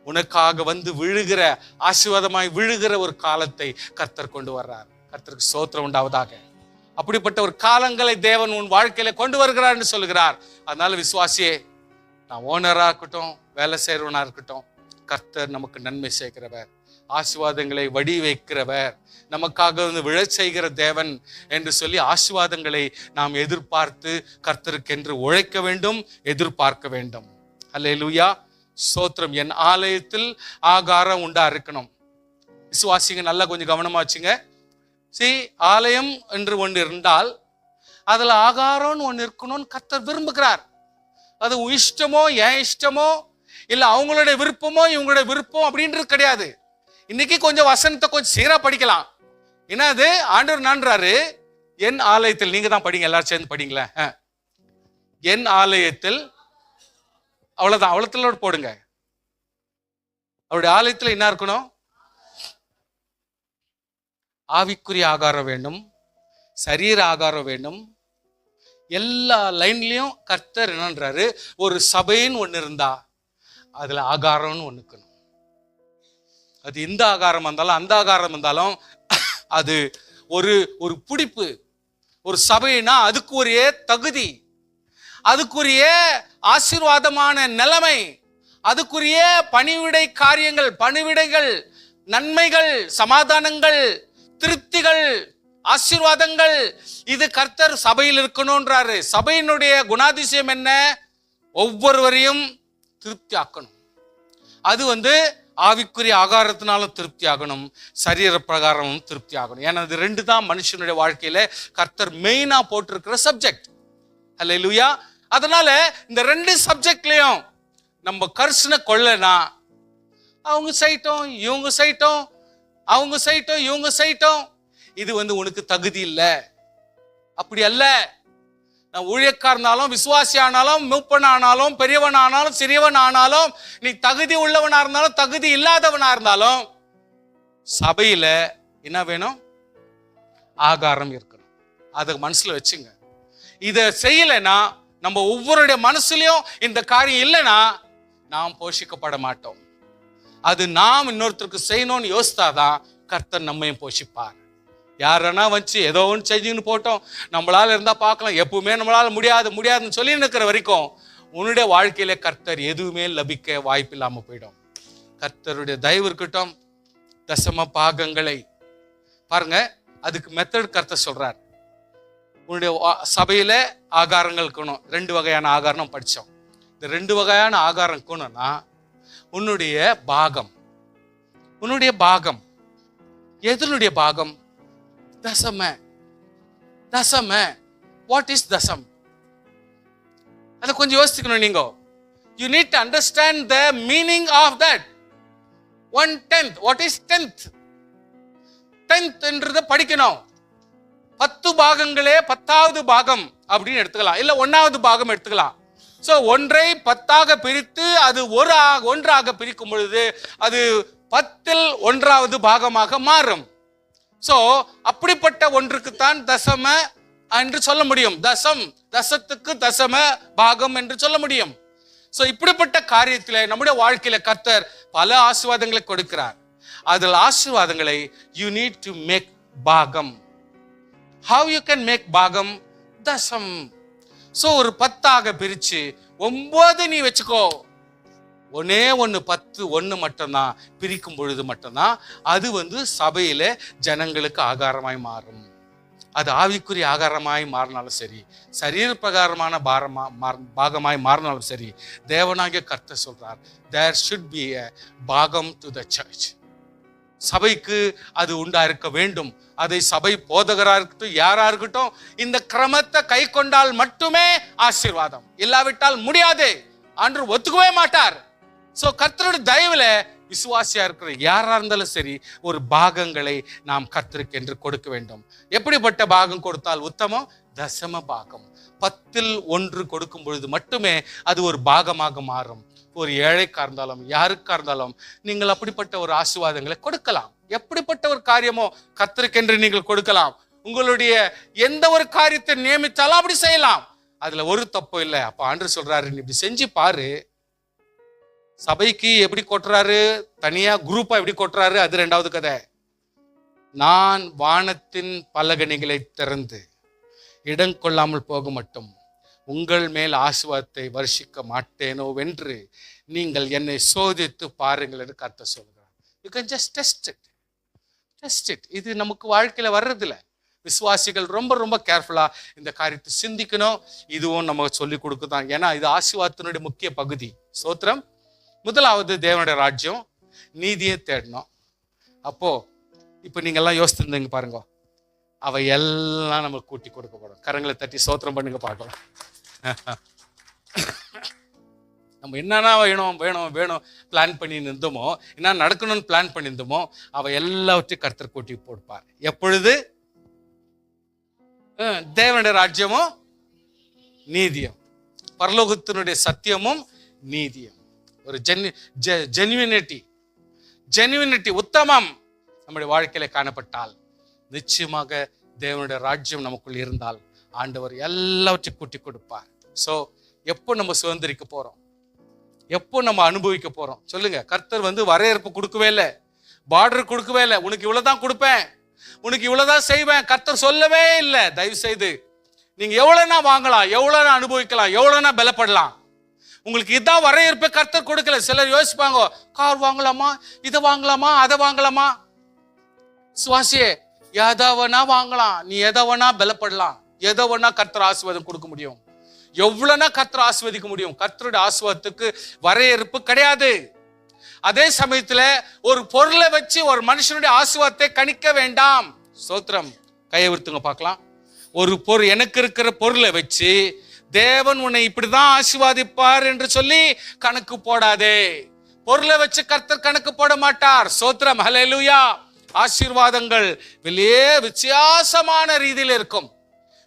உனக்காக வந்து விழுகிற, ஆசீர்வாதமாய் விழுகிற ஒரு காலத்தை கர்த்தர் கொண்டு வர்றார். கர்த்தருக்கு ஸ்தோத்திரம் உண்டாவதாக. அப்படிப்பட்ட ஒரு காலங்களை தேவன் உன் வாழ்க்கையில கொண்டு வருகிறார் என்று சொல்லுகிறார். அதனால விசுவாசியே, நான் ஓனரா இருக்கட்டும், வேலை செய்யறவனா இருக்கட்டும், கர்த்தர் நமக்கு நன்மை செய்கிறவர், ஆசீர்வாதங்களை வடி வைக்கிறவர், நமக்காக வந்து விழச் செய்கிற தேவன் என்று சொல்லி ஆசீர்வாதங்களை நாம் எதிர்பார்த்து கர்த்தருக்கென்று உழைக்க வேண்டும், எதிர்பார்க்க வேண்டும். அல்லேலூயா. ஸ்தோத்திரம். என் ஆலயத்தில் ஆகாரம் உண்டா இருக்கணும். விசுவாசிங்க நல்லா கொஞ்சம் கவனமா வச்சுங்க. ஆலயம் என்று ஒன்று இருந்தால் அதுல ஆகாரம்னு ஒன்று இருக்கணும்னு கர்த்தர் விரும்புகிறார். அது உன் இஷ்டமோ என் இஷ்டமோ இல்ல அவங்களுடைய விருப்பமோ இவங்களுடைய விருப்பம் அப்படின்றது கிடையாது. இன்னைக்கு கொஞ்சம் வசனத்தை கொஞ்சம் சீரா படிக்கலாம். என்னது ஆண்டவர் நான்றாரு, என் ஆலயத்தில், நீங்க தான் படிங்க, எல்லாரும் சேர்ந்து படிங்களேன். என் ஆலயத்தில், அவ்வளவுதான், அவ்வளத்துல போடுங்க. அவருடைய ஆலயத்தில் என்ன இருக்கணும்? ஆவிக்குரிய ஆகாரம் வேண்டும், சரீர ஆகாரம் வேண்டும். எல்லா லைன்லயும் கர்த்தர் என்னன்றாரு, ஒரு சபைன்னு ஒண்ணு இருந்தா அதுல ஆகாரம்னு ஒண்ணு இருக்கணும். அது இந்த ஆகாரம் இருந்தாலும் அந்த ஆகாரம் இருந்தாலும் அது ஒரு ஒரு பிடிப்பு. ஒரு சபைனா அதுக்குரிய தகுதி, அதுக்குரிய ஆசீர்வாதமான நிலைமை, அதுக்குரிய பணிவிடை காரியங்கள், பணிவிடைகள், நன்மைகள், சமாதானங்கள், திருப்திகள், ஆசீர்வாதங்கள், இது கர்த்தர் சபையில் இருக்கணும்ன்றாரு. சபையினுடைய குணாதிசயம் என்ன? ஒவ்வொருவரையும் திருப்தி ஆக்கணும். அது ஆவிக்குரிய ஆகாரத்தினாலும் திருப்தி ஆகணும், சரீர பிரகாரமும் திருப்தி ஆகணும். ஏன்னா இது ரெண்டு தான் மனுஷனுடைய வாழ்க்கையில கர்த்தர் மெயினா போட்டிருக்கிற சப்ஜெக்ட். அல்லேலூயா. அதனால இந்த ரெண்டு சப்ஜெக்ட்லயும் நம்ம கர்சனை கொள்ளனா, அவங்க சைட்டும் இவங்க சைட்டும், அவங்க சைட்டும் இவங்க சைட்டும், இது உனக்கு தகுதி இல்லை. அப்படி அல்ல. நான் ஊழியக்காரனாலும், விசுவாசி ஆனாலும், மூப்பன் ஆனாலும், பெரியவன் ஆனாலும், சிறியவன் ஆனாலும், நீ தகுதி உள்ளவனா இருந்தாலும், தகுதி இல்லாதவனா இருந்தாலும், சபையில என்ன வேணும்? ஆகாரம் இருக்கணும். அதை மனசுல வச்சுங்க. இதை செய்யலைன்னா, நம்ம ஒவ்வொருடைய மனசுலயும் இந்த காரியம் இல்லைன்னா நாம் போஷிக்கப்பட மாட்டோம். அது நாம் இன்னொருத்தருக்கு செய்யணும்னு யோசித்தாதான் கர்த்தர் நம்மையும் போஷிப்பார். யாரனா ஏதோ ஒன்று செஞ்சுன்னு போட்டோம், நம்மளால இருந்தா பார்க்கலாம், எப்பவுமே நம்மளால முடியாதுன்னு சொல்லி நிற்கிற வரைக்கும் உன்னுடைய வாழ்க்கையில கர்த்தர் எதுவுமே லபிக்க வாய்ப்பு இல்லாம போயிடும். கர்த்தருடைய தயவு இருக்கட்டும். தசம பாகங்களை பாருங்க, அதுக்கு மெத்தட் கர்த்தர் சொல்றார். உன்னுடைய சபையில ஆகாரங்கள் இருக்கணும். 2 வகையான ஆகாரம் படிச்சோம். இந்த 2 வகையான ஆகாரம் இருக்கணும்னா உன்னுடைய பாகம், உன்னுடைய பாகம் எதனுடைய பாகம்? தசம. தசம. வாட் இஸ் தசம்? அதை கொஞ்சம் யோசிக்கணும் நீங்க. You need to understand the meaning of that. 1/10. What is 10th? 10th என்றதை படிக்கணும். 10 பாகங்களே 10வது பாகம் அப்படின்னு எடுத்துக்கலாம், இல்ல 1வது பாகம் எடுத்துக்கலாம். சோ 1ஐ 10ஆக பிரித்து அது ஒன்றாக பிரிக்கும் பொழுது அது 10ல் 1வது பாகமாக மாறும். சோ அப்படிப்பட்ட ஒன்றுக்குத்தான் தசம என்று சொல்ல முடியும். தசத்துக்கு தசம பாகம் என்று சொல்ல முடியும். சோ இப்படிப்பட்ட காரியத்திலே நம்முடைய வாழ்க்கையில கர்த்தர் பல ஆசீர்வாதங்களை கொடுக்கிறார். அதில் ஆசீர்வாதங்களை you need to make பாகம். How you can make பாகம்? தசம். சோ ஒரு 10ஆக பிரிச்சு 9 நீ வச்சுக்கோ. ஒன்னே 10 மட்டும்தான் பிரிக்கும் பொழுது மட்டும்தான் அது சபையில ஜனங்களுக்கு ஆகாரமாய் மாறும். அது ஆவிக்குரிய ஆகாரமாய் மாறினாலும் சரி, சரீர பிரகாரமான பாகமாய் மாறினாலும் சரி, தேவனாகிய கர்த்தர் சொல்றார், there should be a பாகம் to the church. சபைக்கு அது உண்டா இருக்க வேண்டும். அதை சபை போதகரா இருக்கட்டும், யாரா இருக்கட்டும், இந்த கிரமத்தை கை கொண்டால் மட்டுமே ஆசீர்வாதம், இல்லாவிட்டால் முடியாது. ஆண்டவர் ஒத்துக்கவே மாட்டார். சோ கர்த்தருடைய தயவுல விசுவாசியா இருக்கிற யாரா இருந்தாலும் சரி, ஒரு பாகங்களை நாம் கர்த்தருக்கு என்று கொடுக்க வேண்டும். எப்படிப்பட்ட பாகம் கொடுத்தால் உத்தமம்? தசம பாகம். 10ல் 1 கொடுக்கும் பொழுது மட்டுமே அது ஒரு பாகமாக மாறும். ஒரு ஏழைக்கா இருந்தாலும் யாருக்கா இருந்தாலும் நீங்கள் அப்படிப்பட்ட ஒரு ஆசீர்வாதங்களை கொடுக்கலாம். எப்படிப்பட்ட ஒரு காரியமோ கர்த்தருக்கென்று நீங்கள் கொடுக்கலாம். உங்களுடைய எந்த ஒரு காரியத்தை நியமித்தாலும் அப்படி செய்யலாம். அதுல ஒரு தப்பு இல்லை. அப்ப ஆண்டவர் சொல்றாரு, நீ இப்படி செஞ்சு பாரு. சபைக்கு எப்படி கொட்டுறாரு, தனியா குரூப்பா எப்படி கொட்டுறாரு, அது 2வது கதை. நான் வானத்தின் பலகணிகளை திறந்து இடம் கொள்ளாமல் போக மட்டும் உங்கள் மேல் ஆசீர்வாதத்தை வருஷிக்க மாட்டேனோ வென்று நீங்கள் என்னை சோதித்து பாருங்கள் என்று கர்த்தர் சொல்கிறார். You can just test it. இது நமக்கு வாழ்க்கையில வர்றதில்ல. விசுவாசிகள் ரொம்ப ரொம்ப கேர்ஃபுல்லா இந்த காரியத்தை சிந்திக்கணும். இதுவும் நமக்கு சொல்லி கொடுக்குதான். ஏன்னா இது ஆசீர்வாதத்தினுடைய முக்கிய பகுதி. ஸ்தோத்திரம். முதலாவது தேவனுடைய ராஜ்யம், நீதியை தேடணும். அப்போ இப்போ நீங்க எல்லாம் யோசித்திருந்தீங்க பாருங்க, அவை எல்லாம் நமக்கு கூட்டி கொடுக்கப்படும். கரங்களை தட்டி ஸ்தோத்திரம் பண்ணுங்க பார்க்கலாம். நம்ம என்னென்ன வேணும் வேணும் வேணும் பிளான் பண்ணி இருந்தோமோ, என்ன நடக்கணும்னு பிளான் பண்ணியிருந்தோமோ, அவ எல்லாவற்றையும் கர்த்தர் கூட்டி போடுப்பார். எப்பொழுது தேவனுடைய ராஜ்யமும் நீதியும், பரலோகத்தினுடைய சத்தியமும் நீதியும், ஒரு ஜென்யூனிட்டி உத்தமம் நம்முடைய வாழ்க்கையில காணப்பட்டால், நிச்சயமாக தேவனுடைய ராஜ்யம் நமக்குள் இருந்தால் ஆண்டவர் எல்லாவற்றையும் கூட்டி கொடுப்பார். ஸோ எப்போ நம்ம சுதந்திரிக்க போறோம், எப்போ நம்ம அனுபவிக்க போறோம் சொல்லுங்க. கர்த்தர் வரையறுப்பு கொடுக்கவே இல்லை, பார்டர் கொடுக்கவே இல்லை. உனக்கு இவ்வளவுதான் கொடுப்பேன், உனக்கு இவ்வளவுதான் செய்வேன், கர்த்தர் சொல்லவே இல்லை. தயவு செய்து நீங்க எவ்வளவுனா வாங்கலாம், எவ்வளவுனா அனுபவிக்கலாம், எவ்வளவுனா பலப்படலாம். உங்களுக்கு இதான் வரையறுப்பை கர்த்தர் கொடுக்கல. சிலர் யோசிப்பாங்க, கார் வாங்கலாமா, இதை வாங்கலாமா, அதை வாங்கலாமா. சுவாசியே, எதவனா வாங்கலாம், நீ எதவனா பலப்படலாம், எதவனா கர்த்தர் ஆசீர்வாதம் கொடுக்க முடியும், எவ்வளவுனா கர்த்தர் ஆசீர்வதிக்க முடியும். கர்த்தருடைய ஆசீர்வாதத்துக்கு வரையறுப்பு கிடையாது. அதே சமயத்துல ஒரு பொருளை வச்சு ஒரு மனுஷனுடைய ஆசீர்வாதத்தை கணிக்க வேண்டாம். ஸ்தோத்திரம். கையை விருத்துங்க பார்க்கலாம். ஒரு பொருள், எனக்கு இருக்கிற பொருளை வச்சு தேவன் உன்னை இப்படிதான் ஆசீர்வாதிப்பார் என்று சொல்லி கணக்கு போடாதே. பொருளை வச்சு கர்த்தர் கணக்கு போட மாட்டார். ஸ்தோத்திரம். ஹல்லேலூயா. ஆசீர்வாதங்கள் வெளியே வித்தியாசமான ரீதியில் இருக்கும்,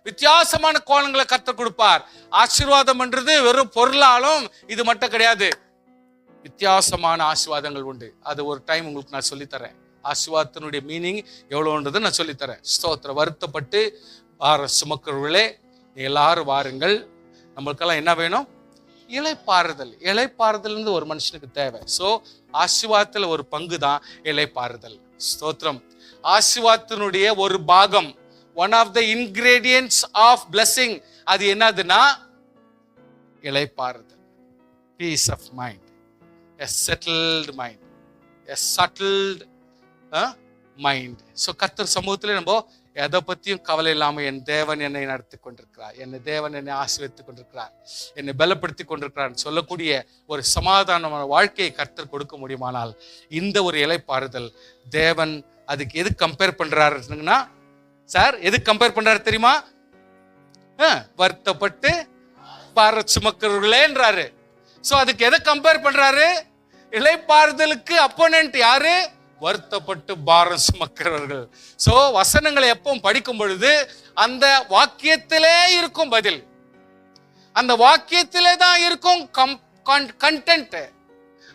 வித்தியாசமான கோணங்களை கர்த்தர் கொடுப்பார். ஆசீர்வாதம் என்றது வெறும் பொருளாலும் இது மட்டும் கிடையாது, வித்தியாசமான ஆசீர்வாதங்கள் உண்டு. அது ஒரு டைம் உங்களுக்கு நான் சொல்லித்தரேன். ஆசீர்வாதத்தினுடைய மீனிங் எவ்வளோன்றது நான் சொல்லித்தரேன். ஸ்தோத்திரம். வருத்தப்பட்டு சுமக்கிறவர்களே எல்லாரும் வாருங்கள். நம்மளுக்கெல்லாம் என்ன வேணும்? இளைப்பாறுதல். இளைப்பாறுதல் ஒரு மனுஷனுக்கு தேவை. ஸோ ஆசீர்வாதத்தில் ஒரு பங்கு தான் இளைப்பாறுதல். ஸ்தோத்திரம். ஆசீர்வாதத்தினுடைய ஒரு பாகம், one of the ingredients of blessing, அது என்னதுன்னா இளைப்பாறுதல். Peace of mind, a settled mind, a settled mind. So கர்த்தர் சமூகத்தில் நம்ம எதை பற்றியும் கவலை இல்லாமல், என் தேவன் என்னை நடத்தி கொண்டிருக்கிறார், என் தேவன் என்னை ஆசீர்வதித்துக் கொண்டிருக்கிறார், என்னை பலப்படுத்தி கொண்டிருக்கிறார் சொல்லக்கூடிய ஒரு சமாதானமான வாழ்க்கையை கர்த்தர் கொடுக்க முடியுமானால், இந்த ஒரு இளைப்பாறுதல் தேவன் அதுக்கு எது கம்பேர் பண்றாருன்னா, சார் எது கம்பேர் பண்றாரு தெரியுமா? வருத்தப்பட்டு பாரம் சுமக்கிறவர்களேன்றாரு. ஸோ அதுக்கு எதை கம்பேர் பண்றாரு? இளைப்பாறுதலுக்கு அப்போனன்ட் யாரு? வருத்தப்பட்டு பாரம் சுமக்கிறவர்கள். சோ வசனங்களை எப்பவும் படிக்கும் பொழுது அந்த வாக்கியத்திலே இருக்கும் பதில், அந்த வாக்கியத்திலே தான் இருக்கும் கண்டென்ட்.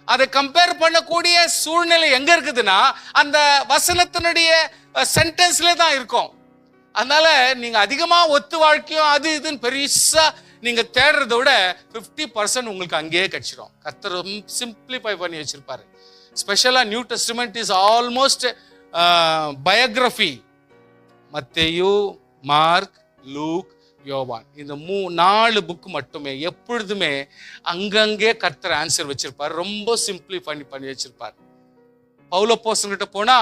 அதை கம்பேர் பண்ணக்கூடிய சூழ்நிலை எங்க இருக்குதுன்னா அந்த வசனத்தினுடைய சென்டென்ஸ்ல தான் இருக்கும். அதனால நீங்க அதிகமா ஒத்து வாழ்க்கையும் அது இதுன்னு பெருசா நீங்க தேடுறதை விட 50% உங்களுக்கு அங்கேயே கிடைச்சிடும். கர்த்தர் சிம்பிளிஃபை பண்ணி வச்சிருப்பாரு. ஸ்பெஷலா new testament is almost biography. மத்தேயு, மார்க், லூக், யோவான், இந்த 4 புக் மட்டுமே எப்பொழுதுமே அங்கங்கே கர்த்தர் ஆன்சர் வச்சிருப்பார். ரொம்ப சிம்பிளிஃபை பண்ணி வச்சிருப்பார். பவுல் அப்போஸ்தலன்கிட்ட போனா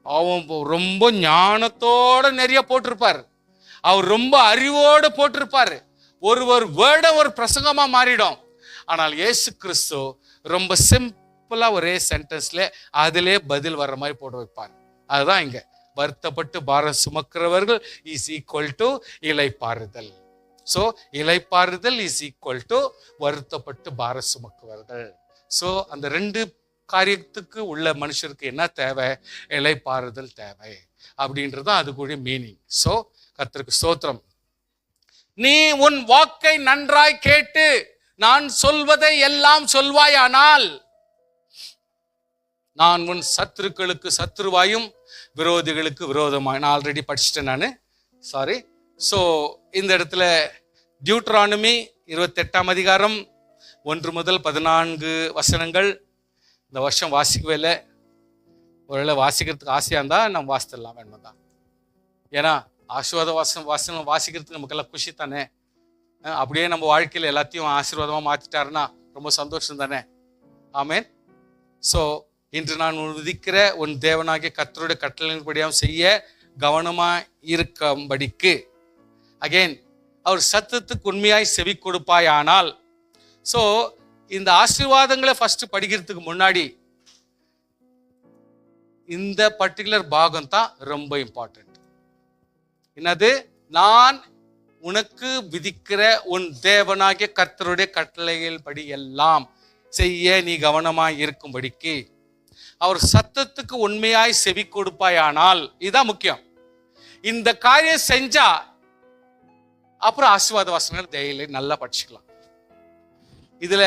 அவன் ரொம்ப ஞானத்தோட நிறைய போட்டிருப்பார், அவர் ரொம்ப அறிவோடு போட்டிருப்பாரு. ஒரு வேர்டை ஒரு பிரசங்கமா மாறிடும். ஆனால் இயேசு கிறிஸ்து ரொம்ப சிம்பிளா ஒரே சென்டென்ஸ்ல அதிலே பதில் வர்ற மாதிரி போட்டு வைப்பார். அதுதான் இங்க வருத்தப்பட்டு பாரம் சுமக்கிறவர்கள் இஸ் ஈக்குவல் டு இளைப்பாறுதல். சோ இளைப்பாறுதல் இஸ் ஈக்குவல் டு வருத்தப்பட்டு பாரம் சுமக்குவர்கள். சோ அந்த 2 காரியத்துக்கு உள்ள மனுஷருக்கு என்ன தேவை? இளைப்பாறுதல் தேவை அப்படின்றது அதுக்குரிய மீனிங். சோ கர்த்தருக்கு ஸ்தோத்திரம். நீ உன் வாக்கை நன்றாய் கேட்டு நான் சொல்வதை எல்லாம் சொல்வாயானால் நான் உன் சத்துருக்களுக்கு சத்துருவாயும் விரோதிகளுக்கு விரோதமாய். நான் ஆல்ரெடி படிச்சுட்டேன் நான், சாரி. ஸோ இந்த இடத்துல டியூட்ரானமி 28ஆம் அதிகாரம் 1 முதல் 14 வசனங்கள் இந்த வருஷம் வாசிக்கவே இல்லை. ஒருவேளை வாசிக்கிறதுக்கு ஆசையாக இருந்தால் நம்ம வாசித்துடலாம், வேணுமா தான். ஏன்னா ஆசீர்வாத வசனம் வாசிக்கிறதுக்கு நமக்கெல்லாம் குஷி தானே. அப்படியே நம்ம வாழ்க்கையில் எல்லாத்தையும் ஆசீர்வாதமாக மாற்றிட்டாருன்னா ரொம்ப சந்தோஷம் தானே. ஆமேன். ஸோ இன்று நான் விதிக்கிற உன் தேவனாகிய கர்த்தருடைய கட்டளையின்படியாக செய்ய கவனமாக இருக்கும்படிக்கு, அகெயின் அவர் சத்தத்துக்கு உண்மையாய் செவி கொடுப்பாயானால். ஸோ இந்த ஆசீர்வாதங்களை ஃபர்ஸ்ட் படிக்கிறதுக்கு முன்னாடி இந்த பர்டிகுலர் பாகம் தான் ரொம்ப இம்பார்ட்டன்ட். என்னது? நான் உனக்கு விதிக்கிற உன் தேவனாகிய கர்த்தருடைய கட்டளைகள் படி எல்லாம் செய்ய நீ கவனமாய் இருக்கும்படிக்கு அவர் சத்தத்துக்கு உண்மையாய் செவி கொடுப்பாயானால், இதுதான் முக்கியம். இந்த காரியம் செஞ்சா அப்புறம் ஆசீர்வாத வசனங்கள் டெய்லி நல்லா படிச்சுக்கலாம். இதுல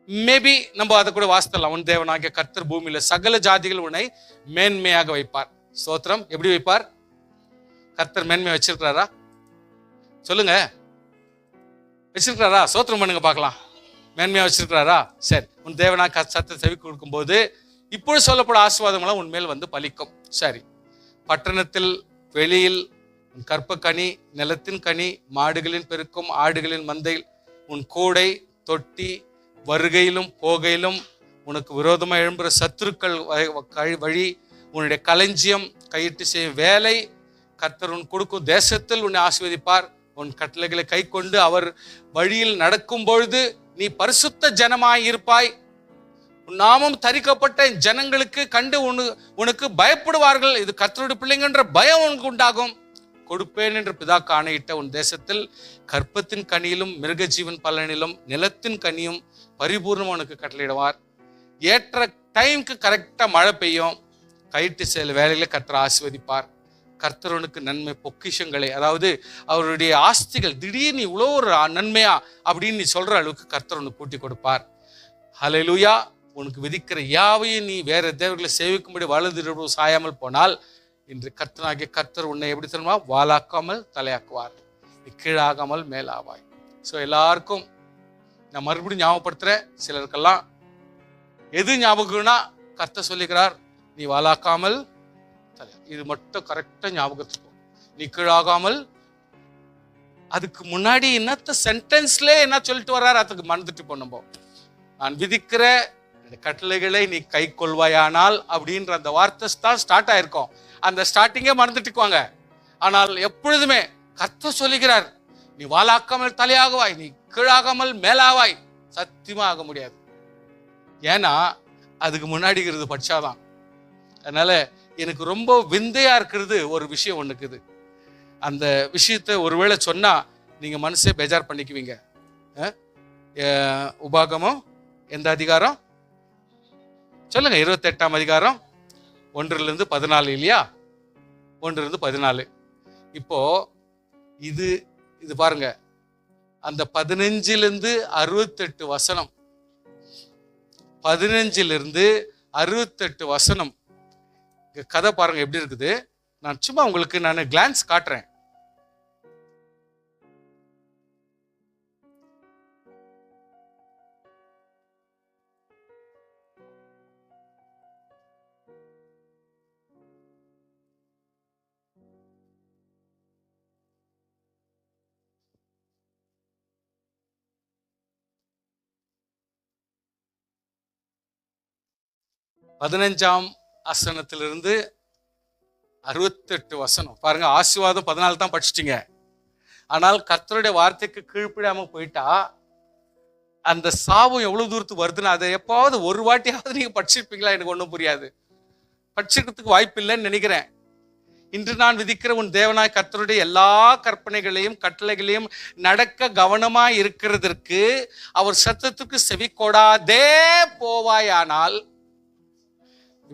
மேபி நம்ம அதை கூட வாசித்தலாம். உன் தேவனாகிய கர்த்தர் பூமியில சகல ஜாதிகள் உன்னை மேன்மையாக வைப்பார். ஸ்தோத்திரம். எப்படி வைப்பார்? கர்த்தர் மேன்மை வச்சிருக்கிறாரா? சொல்லுங்க, வச்சிருக்கிறாரா? ஸ்தோத்திரம் பண்ணுங்க பார்க்கலாம். மேன்மையா வச்சிருக்கிறாரா? சரி. உன் தேவனாக சத்தத்தை செவி கொடுக்கும் போது இப்பொழுது சொல்லப்படும் ஆசீர்வாதங்களும் உன்மேல் வந்து பலிக்கும். சரி. பட்டணத்தில் வெளியில் உன் கற்பக்கனி, நிலத்தின் கனி, மாடுகளின் பெருக்கும், ஆடுகளின் மந்தையில், உன் கூடை, தொட்டி, வருகையிலும் போகையிலும் உனக்கு விரோதமாக எழும்புற சத்துருக்கள் வழி, உன்னுடைய களஞ்சியம், கையிட்டு செய்யும் வேலை, கர்த்தர் உன் கொடுக்கும் தேசத்தில் உன்னை ஆசீர்வதிப்பார். உன் கட்டளைகளை கை கொண்டு அவர் வழியில் நடக்கும் பொழுது நீ பரிசுத்த ஜனமாய் இருப்பாய். உன் நாமம் தரிக்கப்பட்ட ஜனங்களுக்கு கண்டு உனக்கு பயப்படுவார்கள். இது கர்த்தருடைய பிள்ளைங்கன்ற பயம் உனக்கு உண்டாகும். கொடுப்பேன் என்று பிதாக்கு ஆணையிட்ட உன் தேசத்தில் கற்பத்தின் கனியிலும் மிருக ஜீவன் பலனிலும் நிலத்தின் கனியும் பரிபூர்ணம் உனக்கு கட்டளையிடுவார். ஏற்ற டைமுக்கு கரெக்டா மழை பெய்யும். கைட்டு செயல் வேலைகளை கர்த்தர் ஆசீர்வதிப்பார். கர்த்தரனுக்கு நன்மை பொக்கிஷங்களை, அதாவது அவருடைய ஆஸ்திகள் திடீர்னு இவ்வளோ ஒரு நன்மையா அப்படின்னு நீ சொல்ற அளவுக்கு கர்த்தர் உனக்கு கூட்டி கொடுப்பார். ஹல்லேலூயா. உனக்கு விதிக்கிற யாவையும் நீ வேற தேவர்களை சேவிக்கும்படி வலது சாயாமல் போனால் இன்று கர்த்தனாகிய கர்த்தர் உன்னை எப்படி தெரியுமா? வாலாக்காமல் தலையாக்குவார், கீழாகாமல் மேலாவாய். ஸோ எல்லாருக்கும் நான் மறுபடியும் ஞாபகப்படுத்துறேன். சிலருக்கெல்லாம் எது ஞாபகம்னா கர்த்தர் சொல்லிக்கிறார், நீ வாலாக்காமல் தலை. இது மட்டும் கரெக்டா ஞாபகத்துக்கும். நீ கீழாகாமல், அதுக்கு முன்னாடி என்னத்த சென்டென்ஸ்ல என்ன சொல்லிட்டு வர்றாரு அதுக்கு மறந்துட்டு போனோம். நான் விதிக்கிற கட்டளைகளை நீ கை கொள்வாயானால் அப்படின்ற அந்த வார்த்தை தான் ஸ்டார்ட் ஆயிருக்கும். அந்த ஸ்டார்டிங்கே மறந்துட்டுக்குவாங்க. ஆனால் எப்பொழுதுமே கர்த்தர் சொல்லுகிறார், நீ வாலாக்காமல் தலையாகுவாய், நீ கீழாகாமல் மேலாவாய். சத்தியமா ஆக முடியாது. ஏன்னா அதுக்கு முன்னாடி இருக்கிறது படிச்சாதான். அதனால எனக்கு ரொம்ப விந்தையா இருக்கிறது ஒரு விஷயம் ஒண்ணுக்குது. அந்த விஷயத்தை ஒருவேளை சொன்னா நீங்க மனசே பேஜார் பண்ணிக்குவீங்க. உபாகமம் எந்த அதிகாரம் சொல்லுங்க? 28ஆம் அதிகாரம் 1-14 இல்லையா? 1-14. இப்போ இது பாருங்க, அந்த 15-68 வசனம், 15-68 வசனம் கதை பாருங்க எப்படி இருக்குது. நான் சும்மா உங்களுக்கு நான் கிளான்ஸ் காட்டுறேன். பதினஞ்சாம் வசனத்திலிருந்து 68 வசனம் பாருங்க. ஆசீர்வாதம் 14 தான் படிச்சிட்டீங்க. ஆனால் கர்த்தருடைய வார்த்தைக்கு கீழ்ப்படியாம போயிட்டா அந்த சாபம் எவ்வளவு தூரத்துக்கு வருதுன்னு அதை எப்பாவது ஒரு வாட்டியாவது நீங்க படிச்சிருப்பீங்களா? எனக்கு ஒன்றும் புரியாது. படிச்சிருக்கிறதுக்கு வாய்ப்பு இல்லைன்னு நினைக்கிறேன். இன்று நான் விதிக்கிற உன் தேவனாய் கர்த்தருடைய எல்லா கற்பனைகளையும் கட்டளைகளையும் நடக்க கவனமாய் இருக்கிறதற்கு அவர் சத்தத்துக்கு செவி கொடாதே போவாயானால்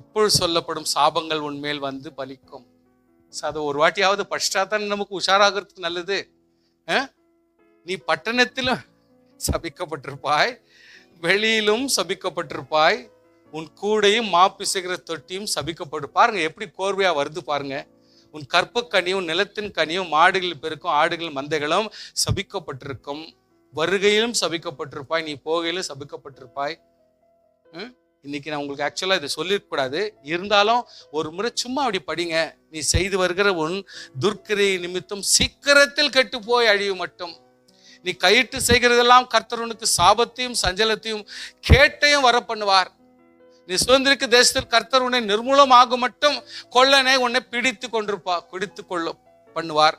இப்பொழுது சொல்லப்படும் சாபங்கள் உன்மேல் வந்து பலிக்கும். அதை ஒரு வாட்டியாவது படிச்சா தான் நமக்கு உஷாராகிறதுக்கு நல்லது. நீ பட்டணத்திலும் சபிக்கப்பட்டிருப்பாய், வெளியிலும் சபிக்கப்பட்டிருப்பாய், உன் கூடையும் மாப்பிசைகிற தொட்டியும் சபிக்கப்பட்டு. பாருங்க எப்படி கோர்வையா வருது பாருங்க. உன் கற்பக்கனியும் நிலத்தின் கனியும் மாடுகளில் பெருக்கும் ஆடுகள் மந்தைகளும் சபிக்கப்பட்டிருக்கும். வருகையிலும் சபிக்கப்பட்டிருப்பாய், நீ போகையிலும் சபிக்கப்பட்டிருப்பாய். இன்னைக்கு நான் உங்களுக்கு ஆக்சுவலா இதை சொல்லிருக்கூடாது, இருந்தாலும் ஒரு முறை சும்மா அப்படி படிங்க. நீ செய்து வருகிற உன் துர்க்கிரை நிமித்தம் சீக்கிரத்தில் கெட்டு போய் அழிவு மட்டும். நீ கையிட்டு செய்கிறதெல்லாம் கர்த்தர் உனக்கு சாபத்தையும் சஞ்சலத்தையும் கேட்டையும் வர பண்ணுவார். நீ சுதந்திரிக்க தேசத்தில் கர்த்தர் உன்னை நிர்மூலமாக மட்டும் கொள்ளனை உன்னை பிடித்து கொள்ள பண்ணுவார்.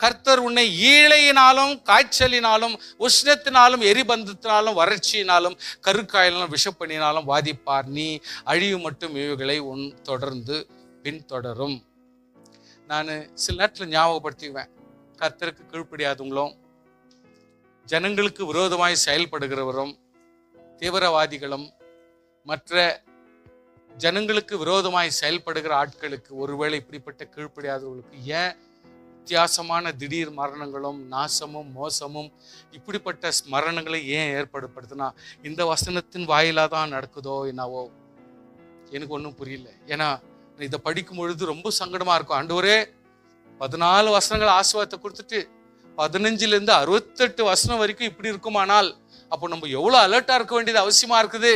கர்த்தர் உன்னை ஈழையினாலும் காய்ச்சலினாலும் உஷ்ணத்தினாலும் எரிபந்தத்தினாலும் வறட்சியினாலும் கருக்காயினாலும் விஷப்பணியினாலும் வாதிப்பார். நீ அழிவு மட்டும் இவைகளை உன் தொடர்ந்து பின்தொடரும். நான் சில நேரத்தில் ஞாபகப்படுத்திக்குவேன், கர்த்தருக்கு கீழ்ப்படியாதவங்களும் ஜனங்களுக்கு விரோதமாய் செயல்படுகிறவரும் தீவிரவாதிகளும் மற்ற ஜனங்களுக்கு விரோதமாய் செயல்படுகிற ஆட்களுக்கு, ஒருவேளை இப்படிப்பட்ட கீழ்ப்படியாதவர்களுக்கு ஏன் வித்தியாசமான திடீர் மரணங்களும் நாசமும் மோசமும் இப்படிப்பட்ட மரணங்களை ஏன் ஏற்படுத்துனா இந்த வசனத்தின் வாயிலாக தான் நடக்குதோ என்னவோ எனக்கு ஒன்றும் புரியல. ஏன்னா இதை படிக்கும் பொழுது ரொம்ப சங்கடமா இருக்கும். ஆண்டவரே 14 வசனங்கள் ஆசீர்வாதத்தை கொடுத்துட்டு 15லேருந்து 68 வசனம் வரைக்கும் இப்படி இருக்குமானால் அப்போ நம்ம எவ்வளோ அலர்ட்டா இருக்க வேண்டியது அவசியமா இருக்குது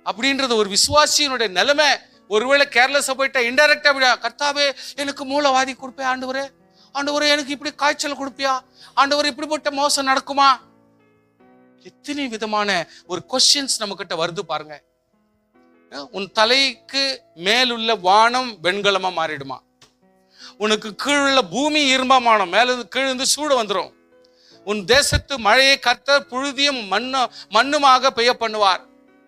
அப்படின்றது ஒரு விசுவாசியினுடைய நிலைமை. ஒருவேளை கேர்லெஸ்ஸா போயிட்டா இன்டைரக்டா, கர்த்தாவே எனக்கு மூலவாதி கொடுப்பேன், ஆண்டவரே ஆண்டவரே எனக்கு இப்படி காய்ச்சல் கொடுப்பியா, ஆண்டவரே இப்படிப்பட்ட மோசம் நடக்குமா, எத்தனை விதமான ஒரு கொஸ்டின்ஸ் நம்ம கிட்ட வருது பாருங்க. உன் தலைக்கு மேலுள்ள வானம் வெண்கலமா மாறிடுமா, உனக்கு கீழுள்ள பூமி இரும்பமானம், மேல கீழே சூடு வந்துடும், உன் தேசத்து மழையை கர்த்தர் புழுதியும் மண்ணுமாக பெய்ய பண்ணுவார்,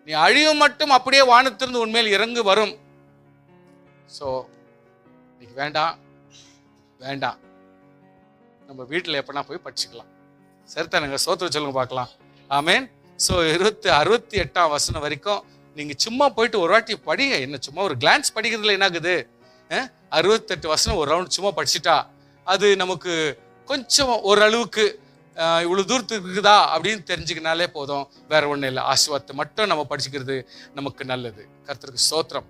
நீ அழிவு மட்டும் அப்படியே வானத்திலிருந்து உன்மேல் இறங்கு வரும். சோ இன்னைக்கு வேண்டாம் வேண்டாம், நம்ம வீட்டில் எப்பனா போய் படிச்சுக்கலாம். சரிதானுங்க? சோத்திரம் சொல்லுங்க பார்க்கலாம். ஆமேன். ஸோ 68ஆம் வசனம் வரைக்கும் நீங்க சும்மா போயிட்டு ஒரு வாட்டி படிங்க. என்ன சும்மா ஒரு கிளான்ஸ் படிக்கிறதுல என்ன ஆகுது? 68 வசனம் ஒரு ரவுண்ட் சும்மா படிச்சுட்டா அது நமக்கு கொஞ்சம் ஓரளவுக்கு இவ்வளவு தூரத்துக்கு இருக்குதா அப்படின்னு தெரிஞ்சுக்கினாலே போதும். வேற ஒன்றும் இல்லை. ஆசீர்வாதத்தை மட்டும் நம்ம படிச்சுக்கிறது நமக்கு நல்லது. கர்த்தருக்கு ஸ்தோத்திரம்.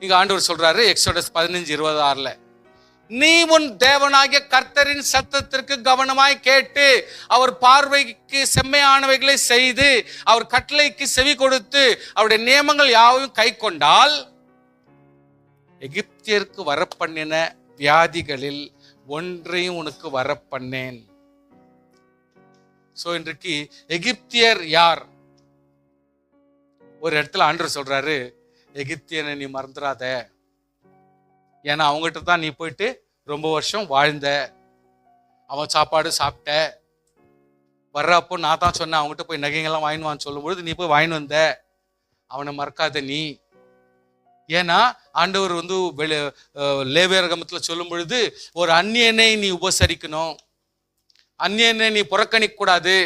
இங்க ஆண்டவர் சொல்றாரு எக்ஸோடஸ் 15:26, நீ உன் தேவனாகிய கர்த்தரின் சத்தத்திற்கு கவனமாய் கேட்டு அவர் பார்வைக்கு செம்மையானவைகளை செய்து அவர் கட்டளைக்கு செவி கொடுத்து அவருடைய நியமங்கள் யாவையும் கை கொண்டால் எகிப்தியருக்கு வரப்பண்ணின வியாதிகளில் ஒன்றையும் உனக்கு வரப்பண்ணேன். சோ இன்றைக்கு எகிப்தியர் யார்? ஒரு இடத்துல ஆண்டவர் சொல்றாரு, எகிப்தியனை நீ மறந்துடாத, ஏன்னா அவங்ககிட்ட தான் நீ போயிட்டு ரொம்ப வருஷம் வாழ்ந்த, அவன் சாப்பாடு சாப்பிட்ட, வர்றப்போ நான் தான் சொன்னேன் அவங்ககிட்ட போய் நகைங்கெல்லாம் வாங்கினுவான்னு சொல்லும் பொழுது நீ போய் வாங்கின்னு வந்த, அவனை மறக்காத நீ. ஏன்னா ஆண்டவர் லேவியராகமத்துல சொல்லும் பொழுது ஒரு அந்நியனை நீ உபசரிக்கணும், அந்நியனை நீ புறக்கணிக்க கூடாது,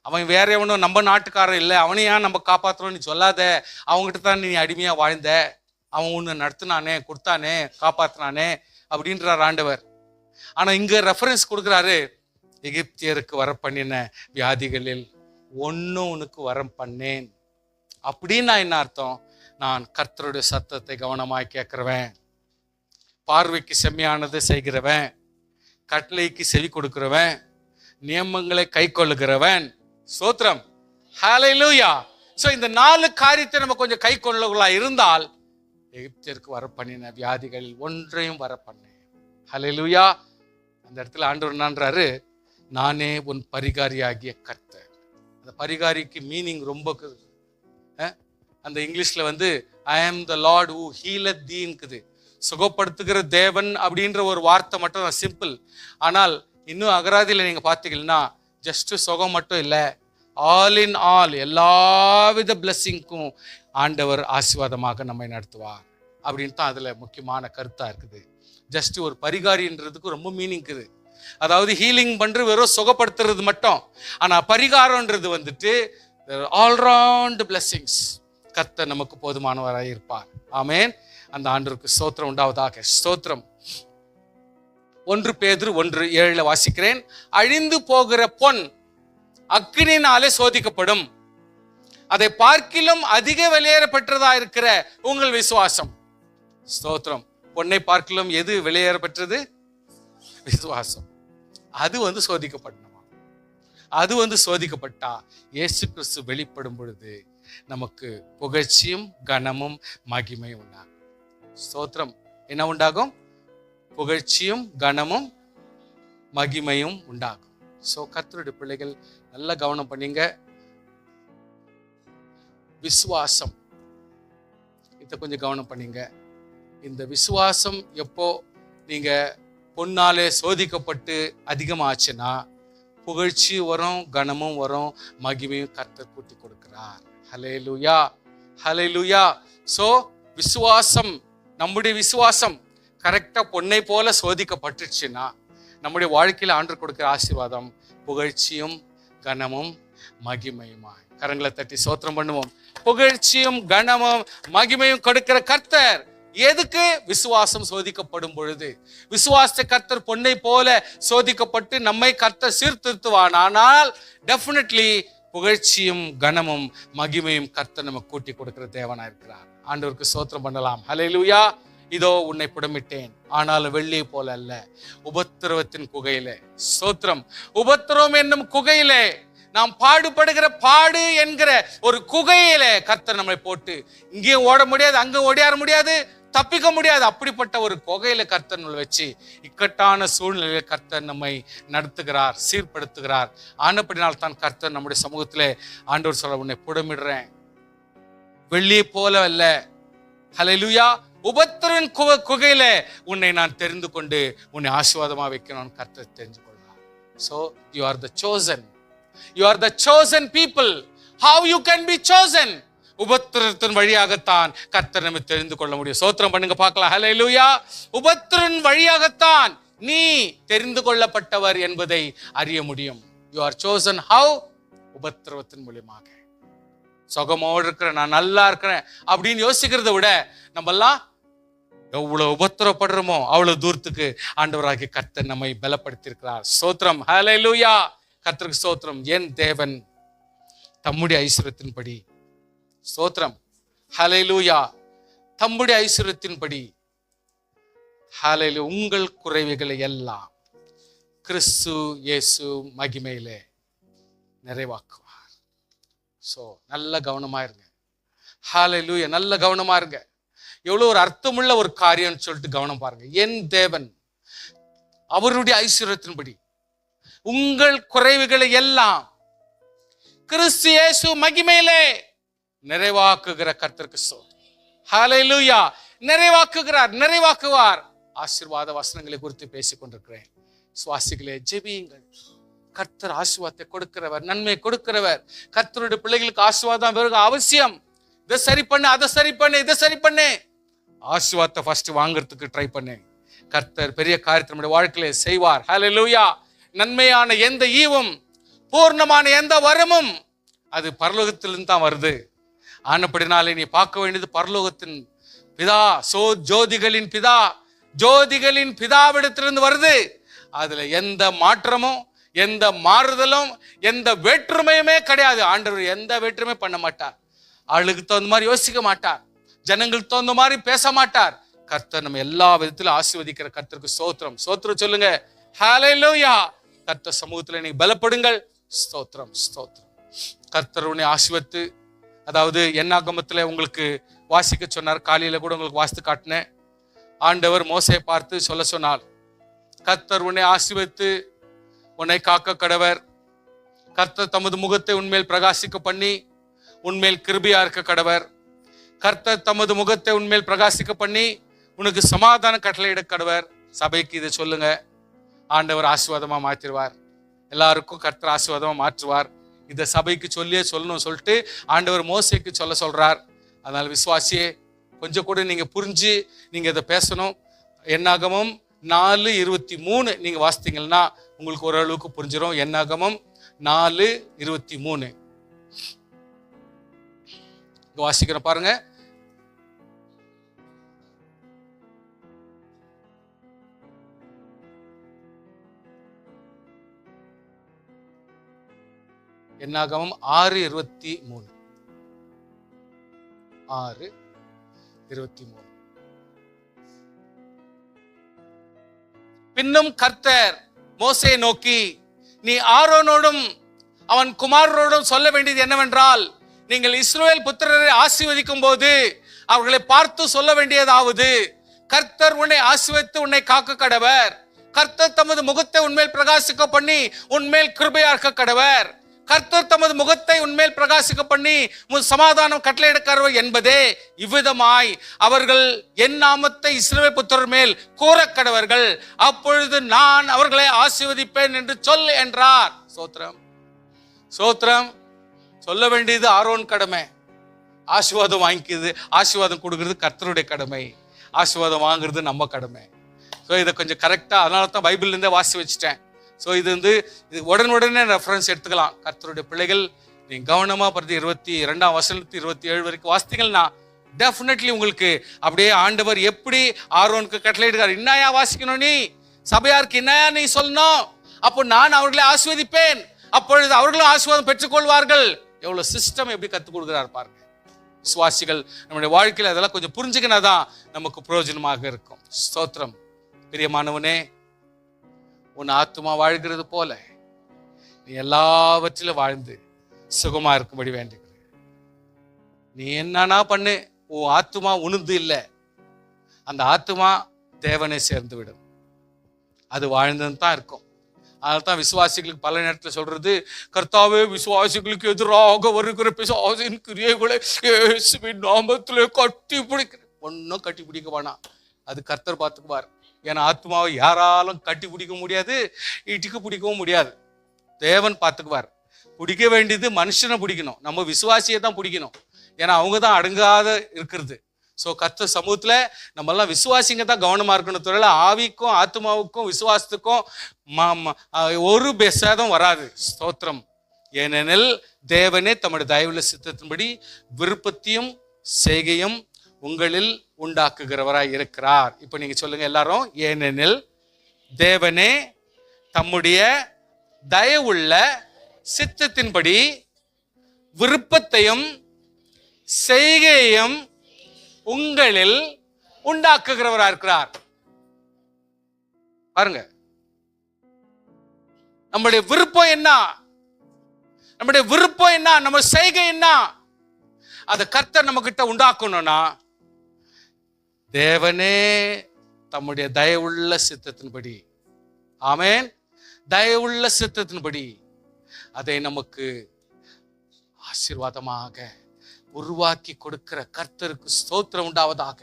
அவன் வேற எவனும் நம்ம நாட்டுக்காரன் இல்லை, அவனையா நம்ம காப்பாற்றணும் நீ சொல்லாத, அவங்ககிட்ட தான் நீ அடிமையா வாழ்ந்த, அவன் ஒன்று நடத்தினானே கொடுத்தானே காப்பாத்தினானே அப்படின்றார் ஆண்டவர். ஆனா இங்க ரெஃபரன்ஸ் கொடுக்குறாரு, எகிப்தியருக்கு வர பண்ணின வியாதிகளில் ஒன்னும் உனக்கு வரம் பண்ணேன். அப்படின்னா என்ன அர்த்தம்? நான் கர்த்தருடைய சத்தத்தை கவனமாய் கேட்கிறவன், பார்வைக்கு செம்மையானதை செய்கிறவன், கட்டளைக்கு செவி கொடுக்கிறவன், நியமங்களை கை கொள்ளுகிறவன். ஸ்தோத்திரம், ஹல்லேலூயா. சோ இந்த 4 காரியத்தை நம்ம கொஞ்சம் கை கொள்ளவர்களா இருந்தால் எகிப்தியருக்கு வர பண்ணின வியாதிகளில் ஒன்றையும் வர பண்ணேன். ஹல்லேலூயா. அந்த இடத்துல ஆண்டவர் என்னன்றாரு, நானே உன் பரிகாரியாகிய கர்த்தர். அந்த பரிகாரிக்கு மீனிங் ரொம்ப அந்த இங்கிலீஷ்ல ஐ ஆம் த லார்ட் ஹூ ஹீலத் தீன்குது, சுகப்படுத்துகிற தேவன் அப்படின்ற ஒரு வார்த்தை மட்டும் தான் சிம்பிள். ஆனால் இன்னும் அகராதியில் நீங்க பார்த்தீங்கன்னா ஜஸ்ட் சுகம் மட்டும் இல்லை, ஆல் இன் ஆல் எல்லாவித பிளெஸிங்க்கும் ஆண்டவர் ஆசீர்வாதமாக நம்மை நடத்துவார் அப்படின்னு தான் அதுல முக்கியமான கருத்தா இருக்குது. ஜஸ்ட் ஒரு பரிகாரின்றதுக்கு ரொம்ப மீனிங் இருக்குது. அதாவது ஹீலிங் பண்றது வெறும் சுகப்படுத்துறது மட்டும், ஆனா பரிகாரம்ன்றது ஆல்ரவுண்ட் பிளெஸிங்ஸ். கர்த்தர் நமக்கு போதுமானவராக இருப்பார். ஆமேன். அந்த ஆண்டவருக்கு ஸ்தோத்திரம் உண்டாவதாக. ஸ்தோத்திரம். 1 பேதுரு 1:7 வாசிக்கிறேன். அழிந்து போகிற பொன் அக்கினியினாலே சோதிக்கப்படும், அதை பார்க்கிலும் அதிக வெளியேற பெற்றதா இருக்கிற உங்கள் விசுவாசம். ஸ்தோத்திரம். பொன்னை பார்க்கிலும் எது வெளியேற பெற்றது? விசுவாசம். அது சோதிக்கப்படணுமா? அது சோதிக்கப்பட்டா இயேசு கிறிஸ்து வெளிப்படும் பொழுது நமக்கு புகழ்ச்சியும் கனமும் மகிமையும் உண்டாகும். ஸ்தோத்திரம். என்ன உண்டாகும்? புகழ்ச்சியும் கனமும் மகிமையும் உண்டாகும். சோ கர்த்தருடைய பிள்ளைகள் நல்ல கவனம் பண்ணீங்க. விசுவாசம், இதை கொஞ்சம் கவனம் பண்ணீங்க. இந்த விசுவாசம் எப்போ நீங்க பொன்னாலே சோதிக்கப்பட்டு அதிகமாச்சுன்னா புகழ்ச்சி வரும், கனமும் வரும், மகிமையும் கர்த்தர் கூட்டி கொடுக்கிறார். ஹல்லேலூயா, ஹல்லேலூயா. சோ விசுவாசம், நம்முடைய விசுவாசம் கரெக்டா பொன்னை போல சோதிக்கப்பட்டுச்சுன்னா நம்முடைய வாழ்க்கையில ஆண்டவர் கொடுக்கிற ஆசீர்வாதம் புகழ்ச்சியும் கனமும் மகிமையுமாய். கரங்களை தட்டி ஸ்தோத்திரம் பண்ணுவோம். புகழ்ச்சியும் கனமும் மகிமையும் கொடுக்கிற கர்த்தர். எதுக்கு? விசுவாசம் சோதிக்கப்படும் பொழுது. விசுவாச கர்த்தர் பொன்னை போல சோதிக்கப்பட்டு நம்மை கர்த்தர் சீர்திருத்துவான். ஆனால் டெஃபினெட்லி புகழ்ச்சியும் கனமும் மகிமையும் கர்த்தர் நம்ம கூட்டி கொடுக்கிற தேவனா இருக்கிறார். ஆண்டவருக்கு ஸ்தோத்திரம் பண்ணலாம். ஹல்லேலூயா. இதோ உன்னை புடமிட்டேன், ஆனாலும் வெள்ளியை போல அல்ல, உபத்திரவத்தின் குகையிலே. ஸ்தோத்திரம். உபத்திரவம் என்னும் குகையிலே, நாம் பாடுபடுகிற பாடு என்கிற ஒரு குகையிலே கர்த்தர் நம்மை போட்டு, இங்கேயும் ஓட முடியாது, அங்க ஓடியார முடியாது, தப்பிக்க முடியாது, அப்படிப்பட்ட ஒரு குகையில கர்த்தர் நம்மளை வச்சு இக்கட்டான சூழ்நிலையில கர்த்தர் நம்மை நடத்துகிறார், சீர்படுத்துகிறார். ஆனப்படினால் தான் கர்த்தர் நம்முடைய சமூகத்திலே ஆண்டவர் சொல்ல, உன்னை புடமிடுறேன், வெள்ளியை போல அல்ல. ஹல்லேலூயா. உபத்திரவின் குகையில உன்னை நான் தெரிந்து கொண்டு உன்னை ஆசீர்வாதமா வைக்கணும்னு கர்த்தர் தெரிஞ்சு கொள்றார். So you are the chosen. You are the chosen people. How you can be chosen? உபத்திரத்தின் வழியாகத்தான் கர்த்தர் நம்மை தெரிந்து கொள்ள முடியும். ஸ்தோத்திரம் பண்ணுங்க பார்க்கலாம். ஹல்லேலூயா. உபத்திரன் வழியாகத்தான் நீ தெரிந்து கொள்ளப்பட்டவர் என்பதை அறிய முடியும். You are chosen how? உபத்திரவத்தின் மூலமாக. சுகமோடு இருக்கிறேன், நான் நல்லா இருக்கிறேன் அப்படின்னு யோசிக்கிறத விட நம்ம எல்லாம் எவ்வளவு உபத்திரப்படுறோமோ அவ்வளவு தூரத்துக்கு ஆண்டவராகிய கர்த்தர் நம்மை பலப்படுத்தியிருக்கிறார். ஸ்தோத்திரம். ஹல்லேலூயா. கர்த்தருக்கு ஸ்தோத்திரம். என் தேவன் தம்முடைய ஐஸ்வரியத்தின்படி. ஸ்தோத்திரம். ஹல்லேலூயா. தம்முடைய ஐஸ்வரியத்தின்படி ஹல்லேலூயா உங்கள் குறைவுகளை எல்லாம் கிறிஸ்து இயேசு மகிமையிலே நிறைவாக்குவார். சோ நல்ல கவனமா இருங்க. ஹல்லேலூயா. நல்ல கவனமா இருங்க. எவ்வளவு ஒரு அர்த்தமுள்ள ஒரு காரியம்னு சொல்லிட்டு கவனம் பாருங்க. என் தேவன் அவருடைய ஐஸ்வரியத்தின்படி உங்கள் குறைவுகளை எல்லாம் கிறிஸ்து இயேசு மகிமையிலே நிறைவாக்குகிற கர்த்தருக்கு ஸ்தோத்திரம். ஹல்லேலூயா. நிறைவாக்குகிறார், நிறைவாக்குவார். ஆசீர்வாத வசனங்களை குறித்து பேசிக் கொண்டிருக்கிறேன். சுவாசிகளே ஜெபியுங்கள். கர்த்தர் ஆசீர்வாதத்தை கொடுக்கிறவர், நன்மை கொடுக்கிறவர். கர்த்தருடைய பிள்ளைகளுக்கு ஆசீர்வாதம் வெறும் அவசியம். இதை சரி பண்ணு, அதை சரி பண்ணு, இதை சரி பண்ணு. ஆசீர்வாதத்தை ஃபர்ஸ்ட் வாங்குறதுக்கு ட்ரை பண்ணு. கர்த்தர் பெரிய காரியத்தை நம்முடைய வாழ்க்கையில செய்வார். ஹல்லேலூயா. நன்மையான எந்த ஈவும் பூர்ணமான எந்த வரமும் அது பரலோகத்திலிருந்து தான் வருது. ஆனப்படினாலே நீ பார்க்க வேண்டியது பரலோகத்தின் பிதா, ஜோதிகளின் பிதா, ஜோதிகளின் பிதாவிடத்திலிருந்து வருது. அதுல எந்த மாற்றமும் எந்த மாறுதலும் எந்த வேற்றுமையுமே கிடையாது. ஆண்டவர் எந்த வேற்றுமை பண்ண மாட்டார். ஆளுக்கு தகுந்த மாதிரி யோசிக்க மாட்டார், ஜனங்களுக்கு தகுந்த மாதிரி பேச மாட்டார். கர்த்தர் நம்ம எல்லா விதத்திலும் ஆசீர்வதிக்கிற கர்த்தருக்கு ஸ்தோத்திரம். ஸ்தோத்திரம் சொல்லுங்க. ஹல்லேலூயா. கர்த்தர் சமூகத்துல நீங்க பலப்படுங்கள். ஸ்தோத்திரம், ஸ்தோத்திரம். கர்த்தர் உன்னை ஆசீர்வதித்து, அதாவது என்னாகமத்துல உங்களுக்கு வாசிக்க சொன்னார். காலையில கூட உங்களுக்கு வாசித்து காட்டினேன். ஆண்டவர் மோசையை பார்த்து சொல்ல சொன்னார், கர்த்தர் உன்னை ஆசீர்வதித்து உன்னை காக்க கடவர். கர்த்தர் தமது முகத்தை உன்மேல் பிரகாசிக்க பண்ணி உன்மேல் கிருபையா இருக்க கடவர். கர்த்தர் தமது முகத்தை உன்மேல் பிரகாசிக்க பண்ணி உனக்கு சமாதான கட்டளையிட கடவர். சபைக்கு இதை சொல்லுங்க. ஆண்டவர் ஆசீர்வாதமா மாற்றிடுவார். எல்லாருக்கும் கர்த்தர் ஆசீர்வாதமா மாற்றுவார். இதை சபைக்கு சொல்லணும் சொல்லிட்டு ஆண்டவர் மோசேக்கு சொல்றார். அதனால விசுவாசியே கொஞ்சம் கூட நீங்க புரிஞ்சு நீங்க இதை பேசணும். என்னாகமம் 4:23 நீங்க வாசித்தீங்கன்னா உங்களுக்கு ஓரளவுக்கு புரிஞ்சிடும். என்னாகமம் 4:23 வாசிக்கிறோம் பாருங்க. என்னாகமம் 6:23 6:23 பின்னும் கர்த்தர் மோசேயை நோக்கி, நீ ஆரோனோடும் அவன் குமாரரோடும் சொல்ல வேண்டியது என்னவென்றால், நீங்கள் இஸ்ரவேல் புத்திரரை ஆசீர்வதிக்கும் போது அவர்களை பார்த்து சொல்ல வேண்டியதாவது, கர்த்தர் உன்னை ஆசீர்வதித்து உன்னை காக்க கடவர். கர்த்தர் தமது முகத்தை உன்மேல் பிரகாசிக்க பண்ணி உன்மேல் கிருபையா இருக்க கடவர். கர்த்தர் தமது முகத்தை உன்மேல் பிரகாசிக்க பண்ணி சமாதானம் கட்டளையிட கடவர் என்பதே. இவ்விதமாய் அவர்கள் என் நாமத்தை இஸ்ரவேல் புத்திரர் மேல் கூற கடவர்கள். அப்பொழுது நான் அவர்களை ஆசீர்வதிப்பேன் என்று சொல் என்றார். சோத்திரம், சோத்திரம். சொல்ல வேண்டியது ஆரோன் கடமை. ஆசீர்வாதம் வாங்கிக்கிறது, ஆசீர்வாதம் கொடுக்கிறது கர்த்தருடைய கடமை. ஆசீர்வாதம் வாங்குறது நம்ம கடமை. ஸோ இதை கொஞ்சம் கரெக்டாக, அதனால தான் பைபிள்லேருந்தே வாசி வச்சுட்டேன். ஸோ இது உடனுடனே ரெஃபரன்ஸ் எடுத்துக்கலாம். கர்த்தருடைய பிள்ளைகள், நீங்கள் கவனமாக பார்த்து 22ஆம் வசனத்து 27 வரைக்கும் வாசித்தீங்கன்னா டெஃபினெட்லி உங்களுக்கு அப்படியே ஆண்டவர் எப்படி ஆரோனுக்கு கட்டளையிடுகிறார். இன்னாயா வாசிக்கணும், நீ சபையாருக்கு இன்னாயா நீ சொல்லணும், அப்போ நான் அவர்களை ஆசீர்வதிப்பேன், அப்பொழுது அவர்களும் ஆசீர்வாதம் பெற்றுக்கொள்வார்கள். எவ்வளோ சிஸ்டம் எப்படி கற்றுக் கொடுக்குறார் பாருங்க. விசுவாசிகள் நம்முடைய வாழ்க்கையில் அதெல்லாம் கொஞ்சம் புரிஞ்சுக்கினாதான் நமக்கு பிரயோஜனமாக இருக்கும். ஸ்தோத்திரம். பிரியமானவனே, உன் ஆத்துமா வாழ்கிறது போல நீ எல்லாவற்றிலும் வாழ்ந்து சுகமா இருக்கும்படி வேண்டுகிறேன். நீ என்னன்னா பண்ணு, உன் ஆத்துமா உணர்ந்து இல்லை, அந்த ஆத்துமா தேவனை சேர்ந்து விடும், அது வாழ்ந்துன்னு தான் இருக்கும். அதனால தான் விசுவாசிகளுக்கு பல நேரத்தில் சொல்றது, கர்த்தாவே விசுவாசிகளுக்கு எதிராக வருகிற பிசாசின் கிரியைகளை இயேசுவின் நாமத்திலே கட்டி பிடிக்கிறேன். ஒன்றும் கட்டி பிடிக்க வேணாம், அது கர்த்தர் பார்த்துக்குவார். ஏன்னா ஆத்மாவை யாராலும் கட்டி பிடிக்க முடியாது, இட்டிக்கு பிடிக்கவும் முடியாது. தேவன் பார்த்துக்குவார். பிடிக்க வேண்டியது மனுஷனை பிடிக்கணும், நம்ம விசுவாசியை தான் பிடிக்கணும். ஏன்னா அவங்க தான் அடங்காத இருக்கிறது. ஸோ கர்த்தர் சமூகத்தில் நம்மெல்லாம் விசுவாசிங்க தான் கவனமாக இருக்கணும். தொழில ஆவிக்கும் ஆத்மாவுக்கும் விசுவாசத்துக்கும் ஒரு சேதம் வராது. ஸ்தோத்திரம். ஏனெனில் தேவனே தம்முடைய தயவுள்ள சித்தத்தின்படி விருப்பத்தையும் செய்கையும் உங்களில் உண்டாக்குகிறவராய் இருக்கிறார். இப்போ நீங்க சொல்லுங்க எல்லாரும், ஏனெனில் தேவனே தம்முடைய தயவுள்ள சித்தத்தின்படி விருப்பத்தையும் செய்கையும் உங்களில் உண்டாக்குகிறவராய் இருக்கிறார். பாருங்க, நம்முடைய விருப்பம் என்ன, நம்முடைய விருப்பம் என்ன, நம்ம செய்கை என்ன, அதை கர்த்தர் நம்ம கிட்ட உண்டாக்கணும்னா தேவனே தம்முடைய தயவுள்ள சித்தத்தின்படி, ஆமென், தயவுள்ள சித்தத்தின்படி அதை நமக்கு ஆசீர்வாதமாக உருவாக்கி கொடுக்கிற கர்த்தருக்கு ஸ்தோத்திரம் உண்டாவதாக.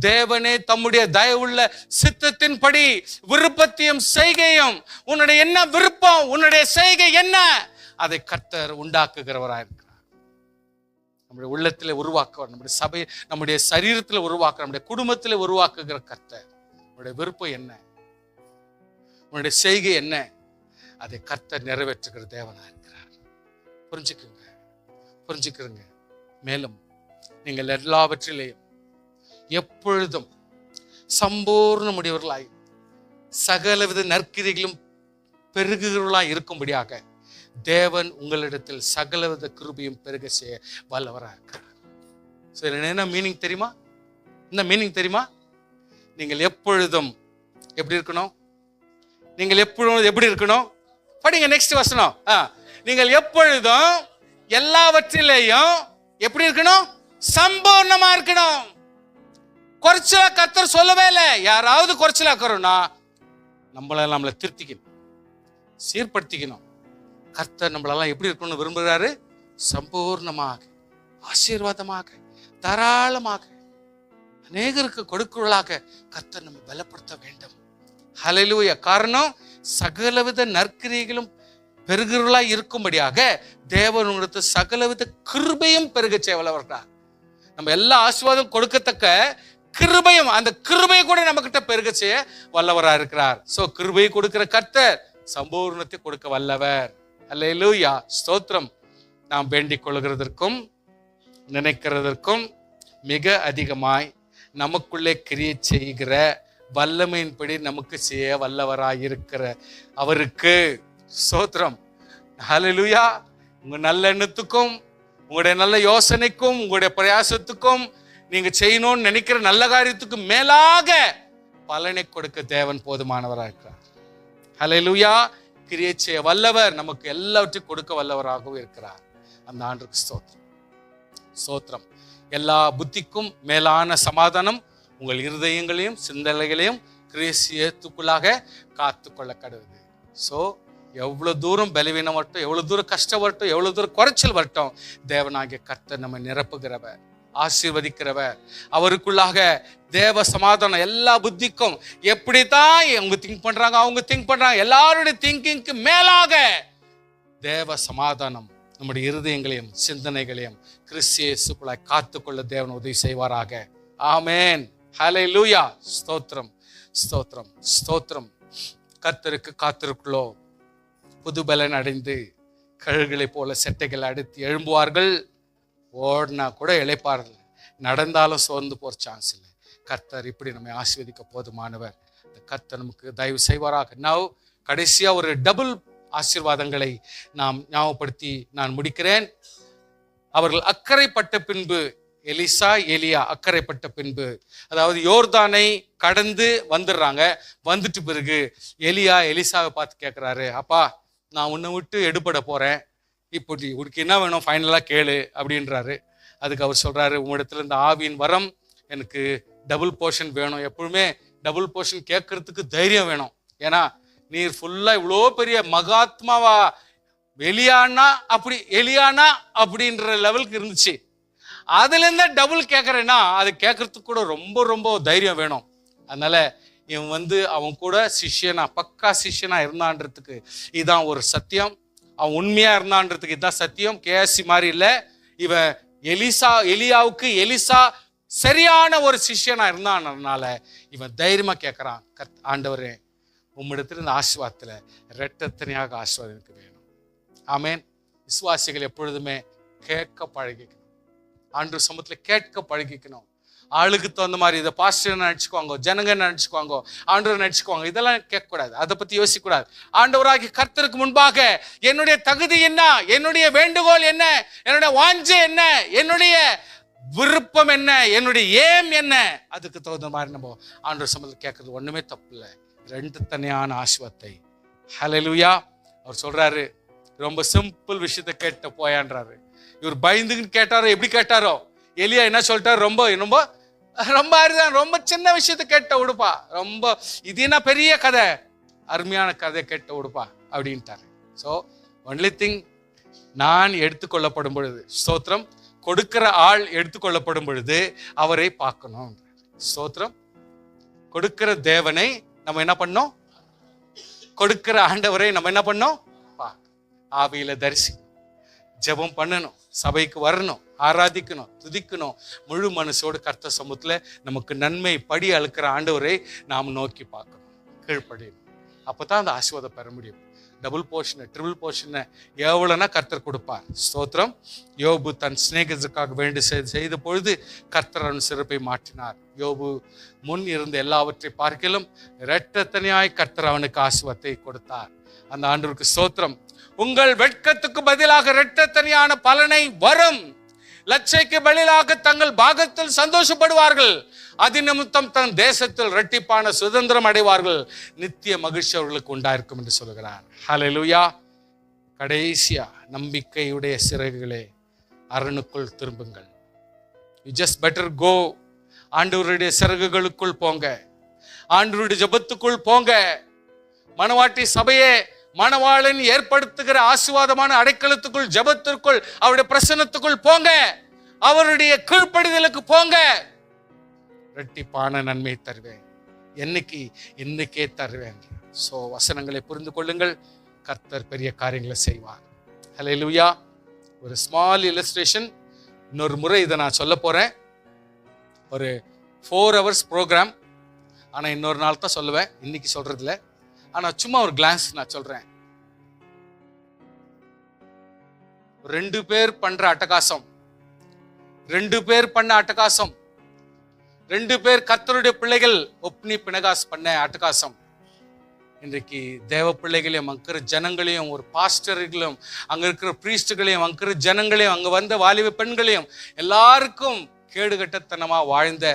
தேவனே தம்முடைய தயவுள்ள சித்தத்தின்படி விருப்பத்தையும் செய்கையும், உன்னுடைய என்ன விருப்பம், உன்னுடைய செய்கை என்ன, அதை கர்த்தர் உண்டாக்குகிறவராயிருக்கிறார். நம்முடைய உள்ளத்திலே உருவாக்குவார், நம்முடைய சபை, நம்முடைய சரீரத்தில் உருவாக்குற, நம்முடைய குடும்பத்தில் உருவாக்குகிற கர்த்தர். உன்னுடைய விருப்பம் என்ன, உன்னுடைய செய்கை என்ன, அதை கர்த்தர் நிறைவேற்றுகிற தேவனா இருக்கிறார். புரிஞ்சுக்குங்க, புரிஞ்சுக்கிறங்க. மேலும் நீங்கள் எல்லாவற்றிலேயும் எப்பொழுதும் சம்பூர்ண முடிவர்களாய் சகலவித நற்கிரிகளும் பெருகுகிறவர்களாய் இருக்கும்படியாக தேவன் உங்களிடத்தில் சகலவித கிருபையும் பெருக செய்ய வல்லவராக இருக்கிறார். சரி, என்ன மீனிங் தெரியுமா? என்ன மீனிங் தெரியுமா? நீங்கள் எப்பொழுதும் எப்படி இருக்கணும்? நீங்கள் எப்பொழுதும் எப்படி இருக்கணும்? படிங்க நெக்ஸ்ட் வசனம். நீங்கள் எப்பொழுதும் எல்லாவற்றிலேயும் எப்படி இருக்கணும்? சம்பூர்ணமா இருக்கணும். குறைச்சலா கர்த்தர் சொல்லவே இல்லை. யாராவது குறைச்சலா இருக்கணும்னா நம்மளை திருத்திக்கணும், சீர்படுத்திக்கணும். கர்த்தர் நம்மளெல்லாம் எப்படி இருக்கணும்னு விரும்புகிறாரு? சம்பூர்ணமாக, ஆசீர்வாதமாக, தாராளமாக, அநேகருக்கு கொடுக்குறவர்களாக கர்த்தர் நம்ம பலப்படுத்த வேண்டும். ஹல்லேலூயா. காரணம், சகலவித நற்கிரியைகளும் பெருகிறவர்களாய் இருக்கும்படியாக தேவன் உங்களுக்கு சகலவித கிருபையும் பெருக செய்வலவர்களார். நம்ம எல்லா ஆசீர்வாதம் கொடுக்கத்தக்க கிருபையும், அந்த கிருபையை கூட நம்ம கிட்ட பெருக செய்ய வல்லவராக இருக்கிறார். சோ கிருபையை கொடுக்கிற கர்த்தர் சம்பூர்ணத்தை கொடுக்க வல்லவர். அல்லேலூயா, ஸ்தோத்திரம். நாம் வேண்டிக் கொள்கிறதற்கும் நினைக்கிறதற்கும் மிக அதிகமாய் நமக்குள்ளே கிரியை செய்கிற வல்லமையின்படி நமக்கு செய்ய வல்லவராய் இருக்கிற அவருக்கு ஸ்தோத்திரம். ஹல்லேலூயா. உங்க நல்ல எண்ணத்துக்கும், உங்களுடைய நல்ல யோசனைக்கும், உங்களுடைய பிரயாசத்துக்கும், நீங்க செய்யணும்னு நினைக்கிற நல்ல காரியத்துக்கு மேலாக பலனை கொடுக்க தேவன் போதுமானவராக இருக்கிறார். ஹல்லேலூயா. கிரியை செய்ய வல்லவர், நமக்கு எல்லாவற்றையும் கொடுக்க வல்லவராகவும் இருக்கிறார். அந்த ஆண்டுக்கு ஸ்தோத்திரம், ஸ்தோத்திரம். எல்லா புத்திக்கும் மேலான சமாதானம் உங்கள் இருதயங்களையும் சிந்தனைகளையும் கிறிஸ்துவுக்குள்ளாக காத்து கொள்ள கடவுது. ஸோ எவ்வளவு தூரம் பலவீனம் வரட்டும், எவ்வளவு தூரம் கஷ்டம் வரட்டும், எவ்வளவு தூரம் குறைச்சல் வரட்டும், தேவனாகிய கர்த்தர் நம்ம நிரப்புகிறவர், ஆசீர்வதிக்கிறவர். அவருக்குள்ளாக தேவ சமாதானம் எல்லா புத்திக்கும். எப்படித்தான் அவங்க திங்க் பண்றாங்க, அவங்க திங்க் பண்றாங்க, எல்லாருடைய திங்கிங்க்கு மேலாக தேவ சமாதானம் நம்முடைய இருதயங்களையும் சிந்தனைகளையும் கிறிஸ்து இயேசுக்குள்ளாய் காத்துக்கொள்ள தேவன் உதவி செய்வாராக. ஆமென். ஹல்லேலூயா, ஸ்தோத்திரம். ஸ்தோத்திரம், ஸ்தோத்திரம். கர்த்தருக்கு காத்திருக்குள்ளோ புது பலன் அடைந்து கழுகுகளை போல செட்டைகள் அடித்து எழும்புவார்கள். ஓடினா கூட இளைப்பார்கள், நடந்தாலும் சோர்ந்து போற சான்ஸ் இல்லை. கர்த்தர் இப்படி நம்மை ஆசீர்வதிக்க போதுமானவர். இந்த கர்த்தர் நமக்கு தயவு செய்வாராக. நான் கடைசியா ஒரு டபுள் ஆசீர்வாதங்களை நாம் ஞாபகப்படுத்தி நான் முடிக்கிறேன். அவர்கள் அக்கறைப்பட்ட பின்பு, எலிசா எலியா அக்கறைப்பட்ட பின்பு, அதாவது யோர்தானை கடந்து வந்துடுறாங்க. வந்துட்டு பிறகு எலியா எலிசாவை பார்த்து கேட்குறாரு, அப்பா நான் உன்னை விட்டு எடுபட போறேன், இப்படி உனக்கு என்ன வேணும் ஃபைனலா கேளு அப்படின்றாரு. அதுக்கு அவர் சொல்றாரு, உங்களிடத்துல இந்த ஆவியின் வரம் எனக்கு டபுள் போர்ஷன் வேணும். எப்பவுமே டபுள் போர்ஷன் கேட்கறதுக்கு தைரியம் வேணும். ஏன்னா நீர் ஃபுல்லா இவ்வளோ பெரிய மகாத்மாவா, எலியானா அப்படின்ற லெவலுக்கு இருந்துச்சு. அதுல இருந்த டபுள் கேட்கறேன்னா அது கேட்கறதுக்கு கூட ரொம்ப ரொம்ப தைரியம் வேணும். அதனால இவன் அவன் கூட சிஷ்யனா, பக்கா சிஷ்யனா இருந்தான்றதுக்கு இதான் ஒரு சத்தியம். அவன் உண்மையா இருந்தான்றதுக்கு இதுதான் சத்தியம். கேசி மாதிரி இல்லை. இவன் எலியாவுக்கு எலிசா சரியான ஒரு சிஷ்யனா இருந்தான்றதுனால இவன் தைரியமா கேட்கறான், ஆண்டவரே உம்மிடத்துல இந்த ஆசீர்வாதத்துல இரட்டத்தனையாக ஆசீர்வாதம் எனக்கு வேணும். ஆமேன். விசுவாசிகள் எப்பொழுதுமே கேட்க பழகிக்கணும். ஆண்டவர் சமூகத்துல கேட்க பழகிக்கணும். ஆளுக்கு தகுந்த மாதிரி இதை பாஸ்டர் நினைச்சுக்குவாங்க, ஜனங்க நினைச்சுக்குவாங்க, ஆண்டவர் நினைச்சுக்குவாங்க, இதெல்லாம் கேட்கக்கூடாது. அதை பத்தி யோசிக்கக்கூடாது. ஆண்டவராகி கர்த்தருக்கு முன்பாக என்னுடைய தகுதி என்ன, என்னுடைய வேண்டுகோள் என்ன, என்னுடைய வாஞ்சை என்ன, என்னுடைய விருப்பம் என்ன, என்னுடைய ஏம் என்ன, அதுக்கு தகுந்த மாதிரி நம்ம ஆண்டவர் சமூகத்தில் கேட்கறது ஒண்ணுமே தப்பு இல்லை. ரெண்டு தனியான ஆசீர்வாதத்தை. ஹல்லேலூயா. அவர் சொல்றாரு, ரொம்ப சிம்பிள் விஷயத்த கேட்ட போயான்றாரு. இவர் பயந்துன்னு கேட்டாரோ, எப்படி கேட்டாரோ, எலியா என்ன சொல்லிட்டாரு, ரொம்ப ரொம்ப ரொம்ப அருதான், ரொம்ப சின்ன விஷயத்த கேட்ட விடுப்பா, ரொம்ப இது என்ன பெரிய கதை, அருமையான கதை கேட்ட விடுப்பா அப்படின்ட்டாரு. ஸோ ஒன்லி திங், நான் எடுத்துக்கொள்ளப்படும் பொழுது, ஸ்தோத்திரம், கொடுக்கிற ஆள் எடுத்துக்கொள்ளப்படும் பொழுது அவரை பார்க்கணும். ஸ்தோத்திரம். கொடுக்கிற தேவனை நம்ம என்ன பண்ணோம், கொடுக்கிற ஆண்டவரை நம்ம என்ன பண்ணோம், ஆவியில தரிசிக்கணும், ஜெபம் பண்ணணும், சபைக்கு வரணும், ஆராதிக்கணும், துதிக்கணும். முழு மனசோடு கர்த்தர் சமூகத்துல நமக்கு நன்மை படி அழுக்கிற ஆண்டவரை நாம் நோக்கி பார்க்கணும், கீழ்ப்படியணும். அப்பதான் அந்த ஆசீர்வாதம் பெற முடியும். டபுள் போர்ஷன், ட்ரிபிள் போர்ஷன் எவ்வளவுனா கர்த்தர் கொடுப்பார். ஸ்தோத்திரம். யோபு தன் சிநேகிதருக்காக வேண்டி செய்த பொழுது கர்த்தர் அவன் சிறப்பை மாற்றினார். யோபு முன் இருந்த எல்லாவற்றை பார்க்கிலும் இரட்டத்தனையாய் கர்த்தர் அவனுக்கு ஆசீர்வாதத்தை கொடுத்தார். அந்த ஆண்டவருக்கு ஸ்தோத்திரம். உங்கள் வெட்கத்துக்கு பதிலாக இரட்டத்தனையான பலனை வரும், லட்சைக்கு பதிலாக தங்கள் பாகத்தில் சந்தோஷப்படுவார்கள், அதிநிமித்தம் தன் தேசத்தில் இரட்டிப்பான சுதந்திரம் அடைவார்கள், நித்திய மகிழ்ச்சி அவர்களுக்கு உண்டாயிருக்கும் என்று சொல்கிறார். ஹல்லேலூயா. கடைசியா, நம்பிக்கையுடைய சிறகுகளே அரணுக்குள் திரும்புங்கள். You just better go. ஆண்டவருடைய சிறகுகளுக்குள் போங்க, ஆண்டவருடைய ஜெபத்துக்குள் போங்க. மணவாட்டி சபையே, மணவாளன் ஏற்படுத்துகிற ஆசீர்வாதமான அடைக்கலத்துக்குள், ஜெபத்திற்குள், அவருடைய பிரசன்னத்துக்குள் போங்க, அவருடைய கீழ்ப்படிதலுக்கு போங்க. இரட்டிப்பான நன்மை தருவேன், இன்னைக்கே தருவேன். சோ வசனங்களை புரிந்து கொள்ளுங்கள், கர்த்தர் பெரிய காரியங்களை செய்வார். ஹல்லேலூயா. ஒரு ஸ்மால் இல்லஸ்ட்ரேஷன். இன்னொரு முறை இதை நான் சொல்ல போறேன். ஒரு 4 hours ப்ரோக்ராம். ஆனா இன்னொரு நாள் தான் சொல்லுவேன், இன்னைக்கு சொல்றதுல. ஆனா சும்மா ஒரு கிளான்ஸ் நான் சொல்றேன். 2 பேர் பண்ற அட்டகாசம், 2 பேர் பண்ண அட்டகாசம், 2 பேர் கர்த்தருடைய பிள்ளைகள் ஒப்னி பினகாஸ் பண்ண அட்டகாசம். இன்றைக்கு தேவ பிள்ளைகளையும், அங்க இருக்கிற ஜனங்களையும், ஒரு பாஸ்டர்களையும், அங்க இருக்கிற பிரீஸ்டுகளையும், அங்க இருக்கிற ஜனங்களையும், அங்க வந்த வாலிப பெண்களையும், எல்லாருக்கும் கேடுகட்டத்தனமா வாழ்ந்த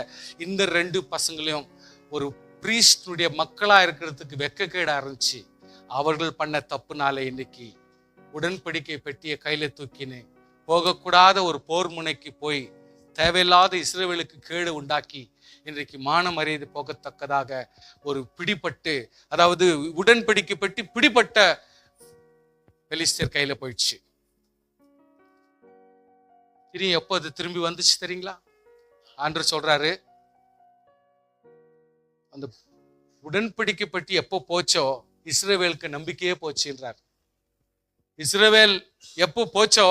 இந்த 2 பசங்களையும் ஒரு பிரீஸ்டுடைய மக்களா இருக்கிறதுக்கு வெக்கக்கேடா இருந்துச்சு. அவர்கள் பண்ண தப்புனால இன்னைக்கு உடன்படிக்கை பெட்டியை கையில தூக்கின்னு போகக்கூடாத ஒரு போர் முனைக்கு போய் தேவையில்லாத இஸ்ரவேலுக்கு கேடு உண்டாக்கி இன்றைக்கு மான மரியாதை போகத்தக்கதாக ஒரு பிடிபட்டு, அதாவது உடன்படிக்கை பெட்டி பிடிபட்ட பெலிஸ்தர் கையில போயிடுச்சு. எப்போ அது திரும்பி வந்துச்சு தெரியுங்களா? ஆண்டவர் சொல்றாரு, அந்த உடன்படிக்கை பெட்டி எப்போ போச்சோ இஸ்ரவேலுக்கு நம்பிக்கையே போச்சுன்றார். இஸ்ரவேல் எப்போ போச்சோ,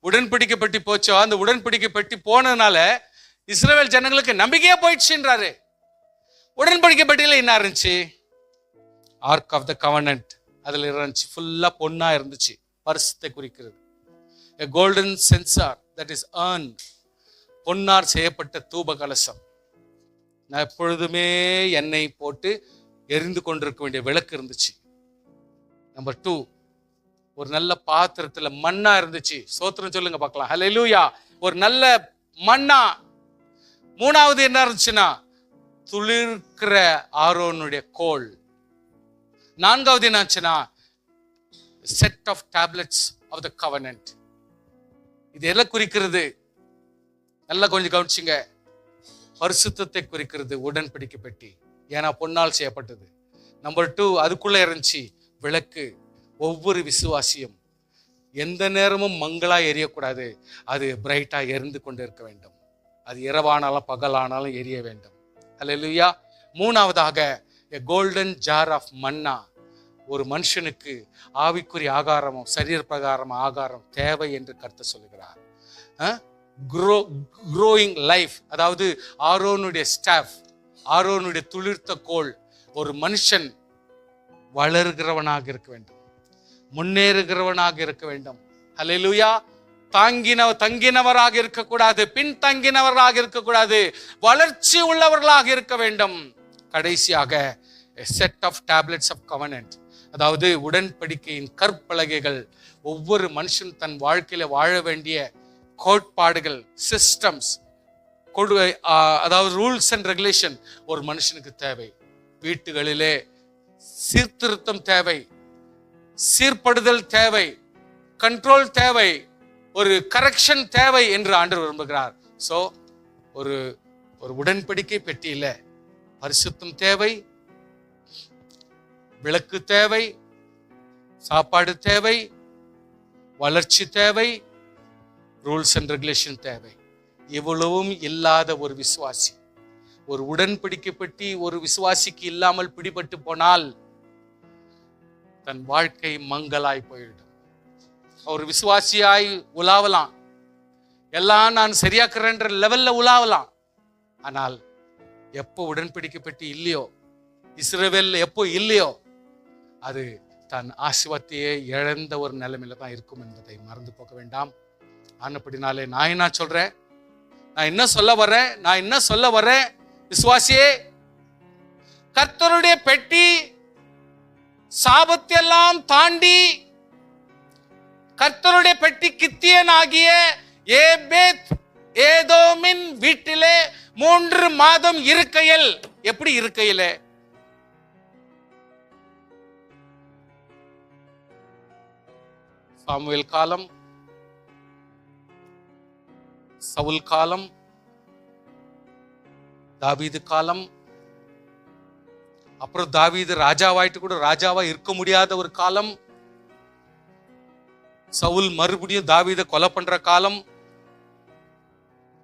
உடன்படிக்கை பெட்டி போச்சோ, அந்த உடன்படிக்கை பெட்டி போனதுனால இஸ்ரவேல் ஜனங்களுக்கு நம்பிக்கையே போயிடுச்சுன்றாரு. உடன்படிக்கை பெட்டியில என்ன இருந்துச்சு? ஆர்க் ஆஃப் த கவர்னன்ட் அதுல இருந்துச்சு. ஃபுல்லா பொன்னா இருந்துச்சு, பரிசுத்தை குறிக்கிறது. A golden censer that is earned, பொன்னார் செய்யப்பட்ட தூப கலசம். நான் எப்பொழுதுமே எண்ணெய் போட்டு எரிந்து கொண்டிருக்க வேண்டிய விளக்கு இருந்துச்சு. நம்பர் 2, ஒரு நல்ல பாத்திரத்துல மண்ணா இருந்துச்சு. சோத்திரம் சொல்லுங்க பார்க்கலாம். ஹல்லேலூயா. ஒரு நல்ல மண்ணா. 3வது என்ன இருந்துச்சுன்னா துளிர்க்கிற ஆரோனுடைய கோல். 4வது என்னாச்சுன்னா set of tablets of the covenant. இது எல்லாம் குறிக்கிறது, நல்லா கொஞ்சம் கவனிச்சுங்க, பரிசுத்தத்தை குறிக்கிறது உடன்படிக்கை பெட்டி. ஏன்னா பொன்னால் செய்யப்பட்டது. நம்பர் 2, அதுக்குள்ள இருந்துச்சு விளக்கு. ஒவ்வொரு விசுவாசியும் எந்த நேரமும் மங்களா எரியக்கூடாது, அது பிரைட்டா எரிந்து கொண்டு இருக்க வேண்டும். அது இரவானாலும் பகலானாலும் எரிய வேண்டும். ஹல்லேலூயா. 3வதாக a golden jar of manna. ஒரு மனுஷனுக்கு ஆவிக்குரிய ஆகாரமும் சரீர பிரகாரம் ஆகாரம் தேவை என்று கர்த்தர் சொல்லுகிறார். growing life, அதாவது ஆரோனுடைய ஸ்டாஃப், ஆரோனுடைய துளிர்த்த கோல். ஒரு மனுஷன் வளர்கிறவனாக இருக்க வேண்டும், முன்னேறுகிறவனாக இருக்க வேண்டும். ஹல்லேலூயா. தங்கினவராக இருக்கக்கூடாது, பின்தங்கினவராக இருக்கக்கூடாது, வளர்ச்சி உள்ளவர்களாக இருக்க வேண்டும். கடைசியாக a set of tablets of covenant, அதாவது உடன்படிக்கையின் கற்பலகைகள். ஒவ்வொரு மனுஷன் தன் வாழ்க்கையில வாழ வேண்டிய கோட்பாடுகள், சிஸ்டம்ஸ், அதாவது ரூல்ஸ் அண்ட் ரெகுலேஷன் ஒரு மனுஷனுக்கு தேவை. வீட்டுகளிலே சீர்திருத்தம் தேவை, சீர்படுதல் தேவை, கண்ட்ரோல் தேவை, ஒரு கரெக்ஷன் தேவை என்று ஆண்டவர் விரும்புகிறார். சோ ஒரு உடன்படிக்கை பெட்டியில பரிசுத்தம் தேவை, விளக்கு தேவை, சாப்பாடு தேவை, வளர்ச்சி தேவை, ரூல்ஸ் அண்ட் ரெகுலேஷன் தேவை. இவ்வளவும் இல்லாத ஒரு விசுவாசி, ஒரு உடன்படிக்கை பெட்டி ஒரு விசுவாசிக்கு இல்லாமல் பிடிபட்டு போனால் தன் வாழ்க்கை மங்கலாய் போயிடும். ஒரு விசுவாசியாய் உலாவலாம், எல்லாம் நான் சரியாக்குறேன்ற லெவல்ல உலாவலாம். ஆனால் எப்போ உடன்படிக்கை பெட்டி இல்லையோ, இஸ்ரவேல் எப்போ இல்லையோ, அது தன் ஆசீர்வாதத்தையே இழந்த ஒரு நிலைமையில தான் இருக்கும் என்பதை மறந்து போக வேண்டாம். ஆனப்படினாலே நான் என்ன சொல்றேன், நான் என்ன சொல்ல வரேன் விசுவாசியே, கர்த்தருடைய பெட்டி சாபத்தையெல்லாம் தாண்டி கர்த்தருடைய பெட்டி கித்தியன் ஆகிய ஏபேத் ஏதோமின் வீட்டிலே 3 மாதம் இருக்கையில், எப்படி இருக்கையிலே? சாமுவேல் காலம், சவுல் காலம், தாவீது காலம், அப்புறம் தாவீது ராஜாவாயிட்டு கூட ராஜாவா இருக்க முடியாத ஒரு காலம், சவுல் மறுபடியும் தாவீதை கொலை பண்ற காலம்,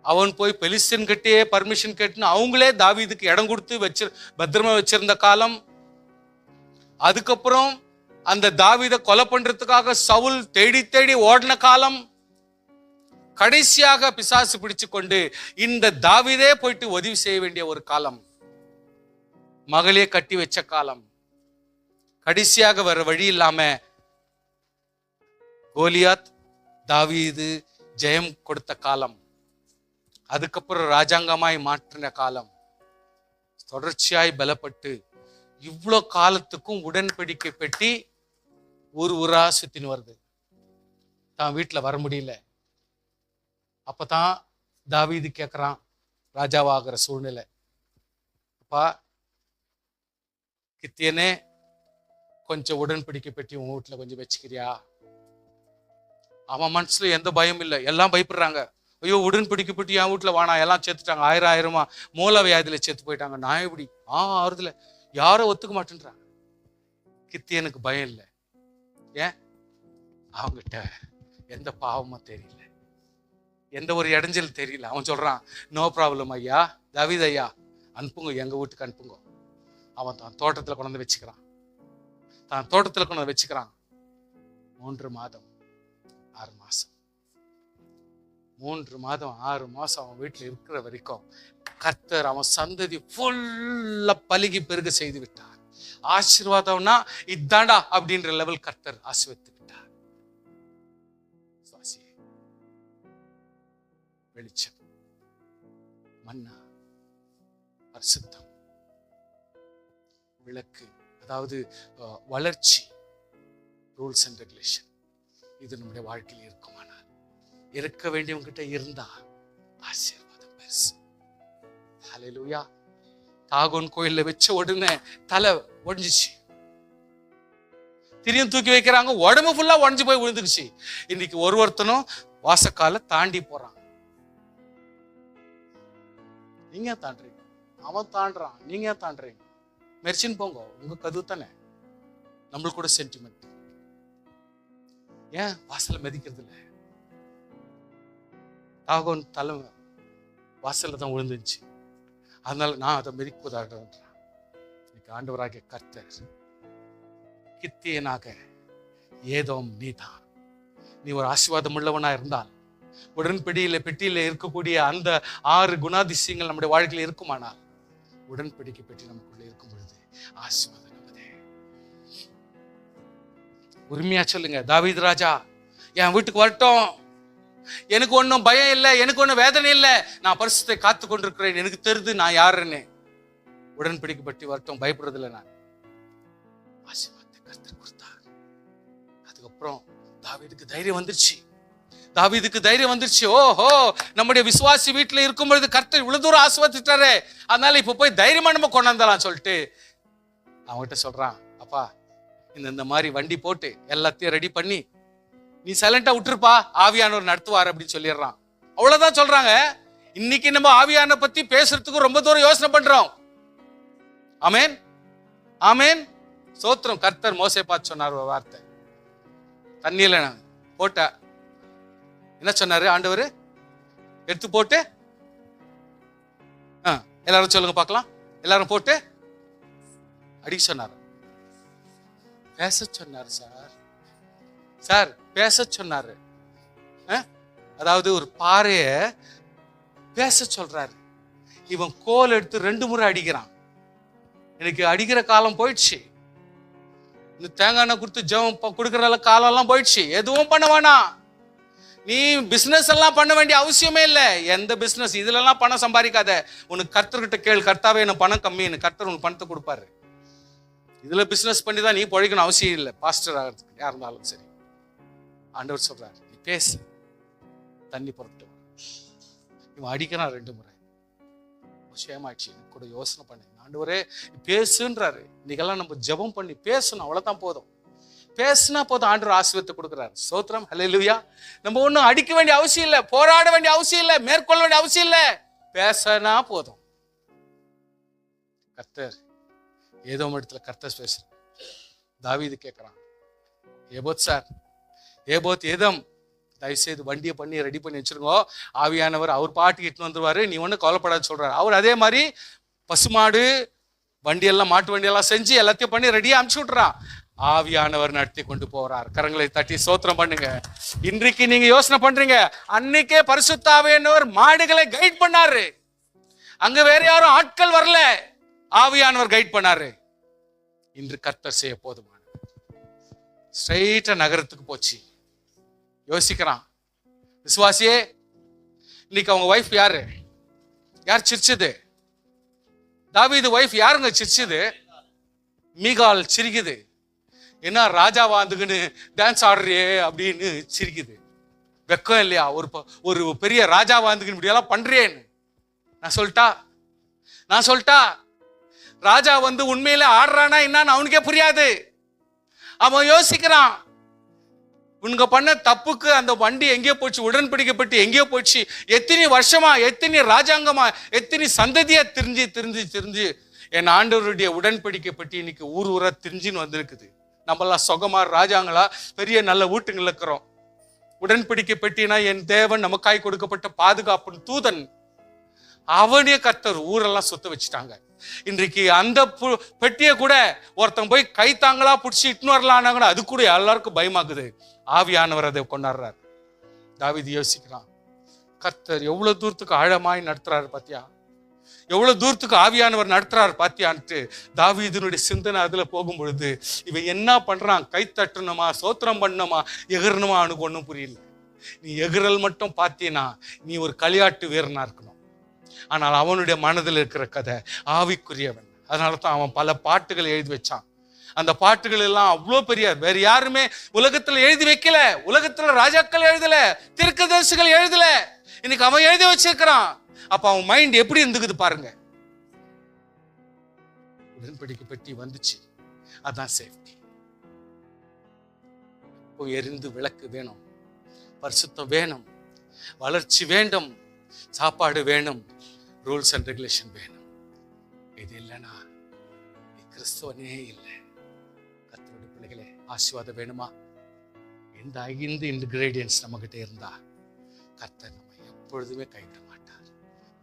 அவன் போய் பெலிஸ்தீன் கிட்டே பர்மிஷன் கேட்டுன்னு அவங்களே தாவீதுக்கு இடம் கொடுத்து பத்திரமா வச்சிருந்த காலம். அதுக்கப்புறம் அந்த தாவீதை கொலை பண்றதுக்காக சவுல் தேடி தேடி ஓடின காலம். கடைசியாக பிசாசு பிடிச்சு கொண்டு இந்த தாவீதே போயிட்டு உதவி செய்ய வேண்டிய ஒரு காலம், மகளே கட்டி வச்ச காலம். கடைசியாக வர வழி இல்லாம கோலியாத் தாவீது ஜெயம் கொடுத்த காலம். அதுக்கப்புறம் ராஜாங்கமாய் மாற்றின காலம். தொடர்ச்சியாய் பலப்பட்டு இவ்வளோ காலத்துக்கும் உடன்படிக்கை பெட்டி ஊரா சுத்தின்னு வருது. தான் வீட்டுல வர முடியல. அப்பதான் தாவீது கேட்கிறான், ராஜாவாகிற சூழ்நிலை, அப்பா கித்தியனே கொஞ்சம் உடன்படிக்கை பெட்டி உன் வீட்டுல கொஞ்சம் வச்சுக்கிறியா? அவன் மனசுல எந்த பயம் இல்லை, எல்லாம் பயப்படுறாங்க. ஐயோ உடன்படிக்கை பெட்டி என் வீட்டுல வானா, எல்லாம் செத்துட்டாங்க, 1000 மூல வியாதியில செத்து போயிட்டாங்க, நான் எப்படி ஆறுதல? யாரும் ஒத்துக்க மாட்டேன்றாங்க. கித்தியனுக்கு பயம் இல்லை. ஏன்? அவங்கிட்ட எந்த பாவமும் தெரியல, எந்த ஒரு இடைஞ்சல் தெரியல. அவன் சொல்றான், நோ ப்ராப்ளம் ஐயா, தாவீது ஐயா அனுப்புங்க, எங்க வீட்டுக்கு அனுப்புங்க. அவன் தான் தோட்டத்துல கொண்டு வச்சுக்கிறான், 3 மாதம் 6 மாசம் 3 மாதம் 6 மாசம் அவன் வீட்டுல இருக்கிற வரைக்கும் கர்த்தர் அவன் சந்ததி ஃபுல்லா பலுகி பெருக செய்து விட்டார். ஆசீர்வாதம்னா இதாண்டா அப்படின்ற லெவல் கர்த்தர் ஆசீர்வதித்து விட்டார். வெளிச்சம், மன்னா, பரிசுத்தம், விளக்கு, அதாவது வளர்ச்சி, ரூல்ஸ் அண்ட் ரெகுலேஷன், இது நம்முடைய வாழ்க்கையில் இருக்குமானால், இருக்க வேண்டியவங்கிட்ட இருந்தா ஆசீர்வாதம் பெருசு. ஹல்லேலூயா. தாகோன் கோயில்ல வச்ச உடனே தலை ஒடிஞ்சிச்சு, திரியும் தூக்கி வைக்கிறாங்க, உடம்பு ஃபுல்லா உடஞ்சு போய் விழுந்துக்குச்சு. இன்னைக்கு ஒருத்தனும் வாசக்கால தாண்டி போறான். நீங்க தாண்டுறீங்க, அவன் தாண்டுறான், நீங்க தாண்டுறீங்க. மெர்ச்சின் போங்க, உங்க கதவு தானே. நம்மளுக்கு கூட சென்டிமெண்ட். ஏன் வாசல மிதிக்கிறது இல்லை? தாகோன் தலை வாசல்ல தான் விழுந்துச்சு, அதனால நான் அதை மிதிப்பதாடுறேன். இன்னைக்கு ஆண்டவராகிய கர்த்தர் கித்தியனாக ஏதோம் நீதான். நீ ஒரு ஆசீர்வாதம் உள்ளவனா இருந்தால், உடன்படியில பெட்டியில இருக்கக்கூடிய அந்த 6 குணாதிசயங்கள் நம்முடைய வாழ்க்கையில் இருக்குமானால், உடன்படிக்கை பெட்டி நமக்குள்ள இருக்கும் பொழுது ஆசீர்வாதம் நமதே. உரிமையா சொல்லுங்க, தாவீது ராஜா என் வீட்டுக்கு வரட்டும், எனக்கு ஒன்றும் பயம் இல்லை, எனக்கு ஒன்றும் வேதனை இல்லை, நான் பரிசுத்தை காத்து கொண்டிருக்கிறேன், எனக்கு தெரிந்து நான் யாருன்னு. உடன்படிக்கை பற்றி வரட்டும், பயப்படுறதில்லை. நான் ஆசீர்வாதத்தை கர்த்தர் கொடுத்தார். அதுக்கப்புறம் தாவீதுக்கு தைரியம் வந்துருச்சு. ஓஹோ, நம்முடைய விசுவாசி வீட்டுல இருக்கும் பொழுது கர்த்தர் இவ்வளவு தூரம் ஆசீர்வதிட்டாரே, அதனால இப்ப போய் தைரியமா நம்ம கொண்டாந்தலாம் சொல்லிட்டு அவன்கிட்ட சொல்றான், அப்பா இந்த மாதிரி வண்டி போட்டு எல்லாத்தையும் ரெடி பண்ணி நீ சைலண்டா விட்டுருப்பா, ஆவியானவர் நடத்துவார் அப்படின்னு சொல்லிடுறான். அவ்வளவுதான் சொல்றாங்க. இன்னைக்கு நம்ம ஆவியான பத்தி பேசுறதுக்கு ரொம்ப தூரம் யோசனை பண்றோம். ஆமேன், ஆமேன், சோத்திரம். கர்த்தர் மோசே பார்த்து சொன்னார் ஒரு வார்த்தை, தண்ணியில போட்ட என்ன சொன்னாரு ஆண்டவர்? எடுத்து போட்டு எல்லாரும் சொல்லுங்க பார்க்கலாம். எல்லாரும் போட்டு அடிக்க சொன்னார். பேச சொன்னார் சார், பேச சொன்னாரு. அதாவது ஒரு பாறைய பேச சொல்றாரு. இவன் கோல் எடுத்து 2 முறை அடிக்கிறான். எனக்கு அடிக்கிற காலம் போயிடுச்சு. இந்த தேங்காய் எண்ணெய் கொடுத்து ஜெபம் கொடுக்கற காலம் எல்லாம் போயிடுச்சு. எதுவும் பண்ண வேணாம். நீ பிசினஸ் எல்லாம் பண்ண வேண்டிய அவசியமே இல்லை. எந்த பிசினஸ் இதுல எல்லாம் பணம் சம்பாதிக்காத. உனக்கு கர்த்தர்கிட்ட கேள், கர்த்தாவே எனக்கு பணம் கம்மின்னு. கர்த்தர் உனக்கு பணத்தை கொடுப்பாரு. இதுல பிசினஸ் பண்ணி தான் நீ பழிக்கணும் அவசியம் இல்லை. பாஸ்டர் ஆகிறதுக்கு யார் இருந்தாலும் சரி. ஆண்டவர் சொல்றாரு, நீ பேசு, தண்ணி புறப்பட்டு. இவன் அடிக்கிறான் 2 முறை. விஷயமாயிடுச்சு. எனக்கு கூட யோசனை பண்ணி, ஆண்டவரே பேசுன்றாரு. இன்னைக்கெல்லாம் நம்ம ஜெபம் பண்ணி பேசணும், அவ்வளவுதான் போதும். பேசினா போதும், ஆண்டவர் ஆசீர்வாதத்தை கொடுக்கிறார். ஸ்தோத்திரம், ஹல்லேலூயா. நம்ம ஒன்றும் அடிக்க வேண்டிய அவசியம் இல்லை, போராட வேண்டிய அவசியம் இல்லை, மேற்கொள்ள வேண்டிய அவசியம் இல்லை. பேசினா போதும். கர்த்தர் ஏதோ இடத்துல கர்த்தர் பேசுற. தாவீது கேட்கிறான், ஏபோத் சார், ஏபோத் ஏதம், தயவுசெய்து வண்டியை பண்ணி ரெடி பண்ணி வச்சிருங்க, ஆவியானவர் அவர் பாட்டுக்கு இட்டு வந்துருவாரு, நீ ஒன்றும் கவலைப்படாது சொல்றாரு. அவர் அதே மாதிரி பசுமாடு வண்டியெல்லாம், மாட்டு வண்டியெல்லாம் செஞ்சு எல்லாத்தையும் பண்ணி ரெடியா அனுப்பிச்சு விட்டுறான். ஆவியானவர் நடத்தி கொண்டு போறார். கரங்களை தட்டி சோத்திரம் பண்ணுங்க. இன்றைக்கு நீங்க யோசனை பண்றீங்க, அன்னைக்கே பரிசுத்த ஆவியானவர் மாடுகளை கைட் பண்ணாரு. அங்க வேற யாரும் ஆட்கள் வரல, ஆவியானவர் கைட் பண்ணாரு. இன்று கர்த்தர் செய்ய போதுமான. ஸ்ட்ரைட்டா நகரத்துக்கு போச்சு. யோசிக்கிறான், விசுவாசியே, இன்னைக்கு அவங்க வைஃப் யாரு? யார் சிரிச்சது? தாவீது வைஃப் யாருங்க சிரிச்சது? மீகால் சிரிக்குது. என்ன ராஜா வாழ்ந்துக்குன்னு டான்ஸ் ஆடுறியே அப்படின்னு சிரிக்குது. வெக்கம் இல்லையா? ஒரு பெரிய ராஜா வாழ்ந்துக்குன்னு இப்படியெல்லாம் பண்றியேன்னு. நான் சொல்லிட்டா ராஜா உண்மையில ஆடுறானா என்னன்னு அவனுக்கே புரியாது. அவன் யோசிக்கிறான், உனக்கு பண்ண தப்புக்கு அந்த வண்டி எங்கேயோ போச்சு, உடன்படிக்கப்பட்டு எங்கேயோ போச்சு. எத்தனை வருஷமா, எத்தனை ராஜாங்கமா, எத்தனை சந்ததியா திரிஞ்சு என் ஆண்டவருடைய உடன்படிக்கை பற்றி இன்னைக்கு ஊரா திரிஞ்சுன்னு வந்திருக்குது. நம்மளாம் சொகமா ராஜாங்களா பெரிய நல்ல வீட்டுங்கள் இருக்கிறோம். உடன்படிக்கை பெட்டினா என் தேவன் நமக்காய் கொடுக்கப்பட்ட பாதுகாப்பு தூதன். அவனே கர்த்தர் ஊரெல்லாம் சுத்த வச்சுட்டாங்க. இன்றைக்கு அந்த பெட்டியை கூட ஒருத்தன் போய் கை தாங்களா பிடிச்சி இட்டுன்னு வரலான்னாங்க, அது கூட எல்லாருக்கும் பயமாக்குது. ஆவியானவர் அதை கொண்டாடுறார். தாவீது யோசிக்கிறான், கர்த்தர் எவ்வளவு தூரத்துக்கு ஆழமாய் நடத்துறாரு பாத்தியா? எவ்வளவு தூரத்துக்கு ஆவியானவர் நடத்துறாரு பாத்தியான்ட்டு தாவீதுனுடைய சிந்தனை அதுல போகும் பொழுது இவன் என்ன பண்றான், கை தட்டணுமா, சோத்திரம் பண்ணணுமா, எகிரணுமா, அவனுக்கு ஒன்றும் புரியல. நீ எகிரல் மட்டும் பார்த்தீனா நீ ஒரு களியாட்டு வீரனா இருக்கணும். ஆனால் அவனுடைய மனதில் இருக்கிற கதை ஆவிக்குரியவன். அதனால தான் அவன் பல பாட்டுகள் எழுதி வச்சான். அந்த பாட்டுகள் எல்லாம் அவ்வளோ பெரிய, வேற யாருமே உலகத்துல எழுதி வைக்கல. உலகத்துல ராஜாக்கள் எழுதல, தீர்க்கதரிசிகள் எழுதல, இன்னைக்கு அவன் எழுதி வச்சிருக்கிறான். அப்ப அவன் மைண்ட் எப்படி இருந்துக்குது பாருங்க. உடன்படிக்கை பெட்டி வந்துச்சு, அதான் சேஃப்டி. எரிந்து விளக்கு வேணும், பரிசுத்தம் வேணும், வளர்ச்சி வேண்டும், சாப்பாடு வேணும், ரூல்ஸ் அண்ட் ரெகுலேஷன் வேணும். இது இல்லைன்னா கிறிஸ்தவனே இல்லை. கர்த்தருடைய பிள்ளைகளே, ஆசீர்வாதம் வேணுமா? இந்த 5 இன்கிரீடியன்ஸ் நம்ம கிட்ட இருந்தா கர்த்தர் நம்ம எப்பொழுதுமே கைவிட மாட்டார்.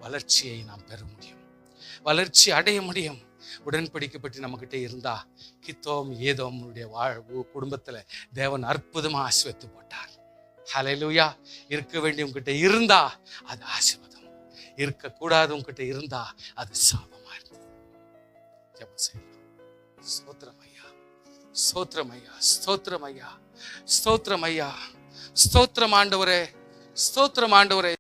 வளர்ச்சியை நாம் பெற முடியும், வளர்ச்சி அடைய முடியும். உடன்படிக்கை பற்றி நம்ம கிட்ட இருந்தா கித்தோம் ஏதோமுடைய வாழ்வு குடும்பத்துல தேவன் அற்புதமா ஆசீர்வதித்து போட்டார். ஹல்லேலூயா. இருக்க வேண்டிய உங்ககிட்ட இருந்தா அது ஆசீர்வாதம், இருக்கக்கூடாது உங்ககிட்ட இருந்தா அது சாபமா இருக்கு. ஜெபம் செய்யலாம். ஸ்தோத்திரம் ஐயா, ஸ்தோத்திரம் ஐயா, ஸ்தோத்திரம் ஐயா, ஸ்தோத்திரம் ஐயா, ஸ்தோத்திரம் ஆண்டவரே, ஸ்தோத்திரம் ஆண்டவரே,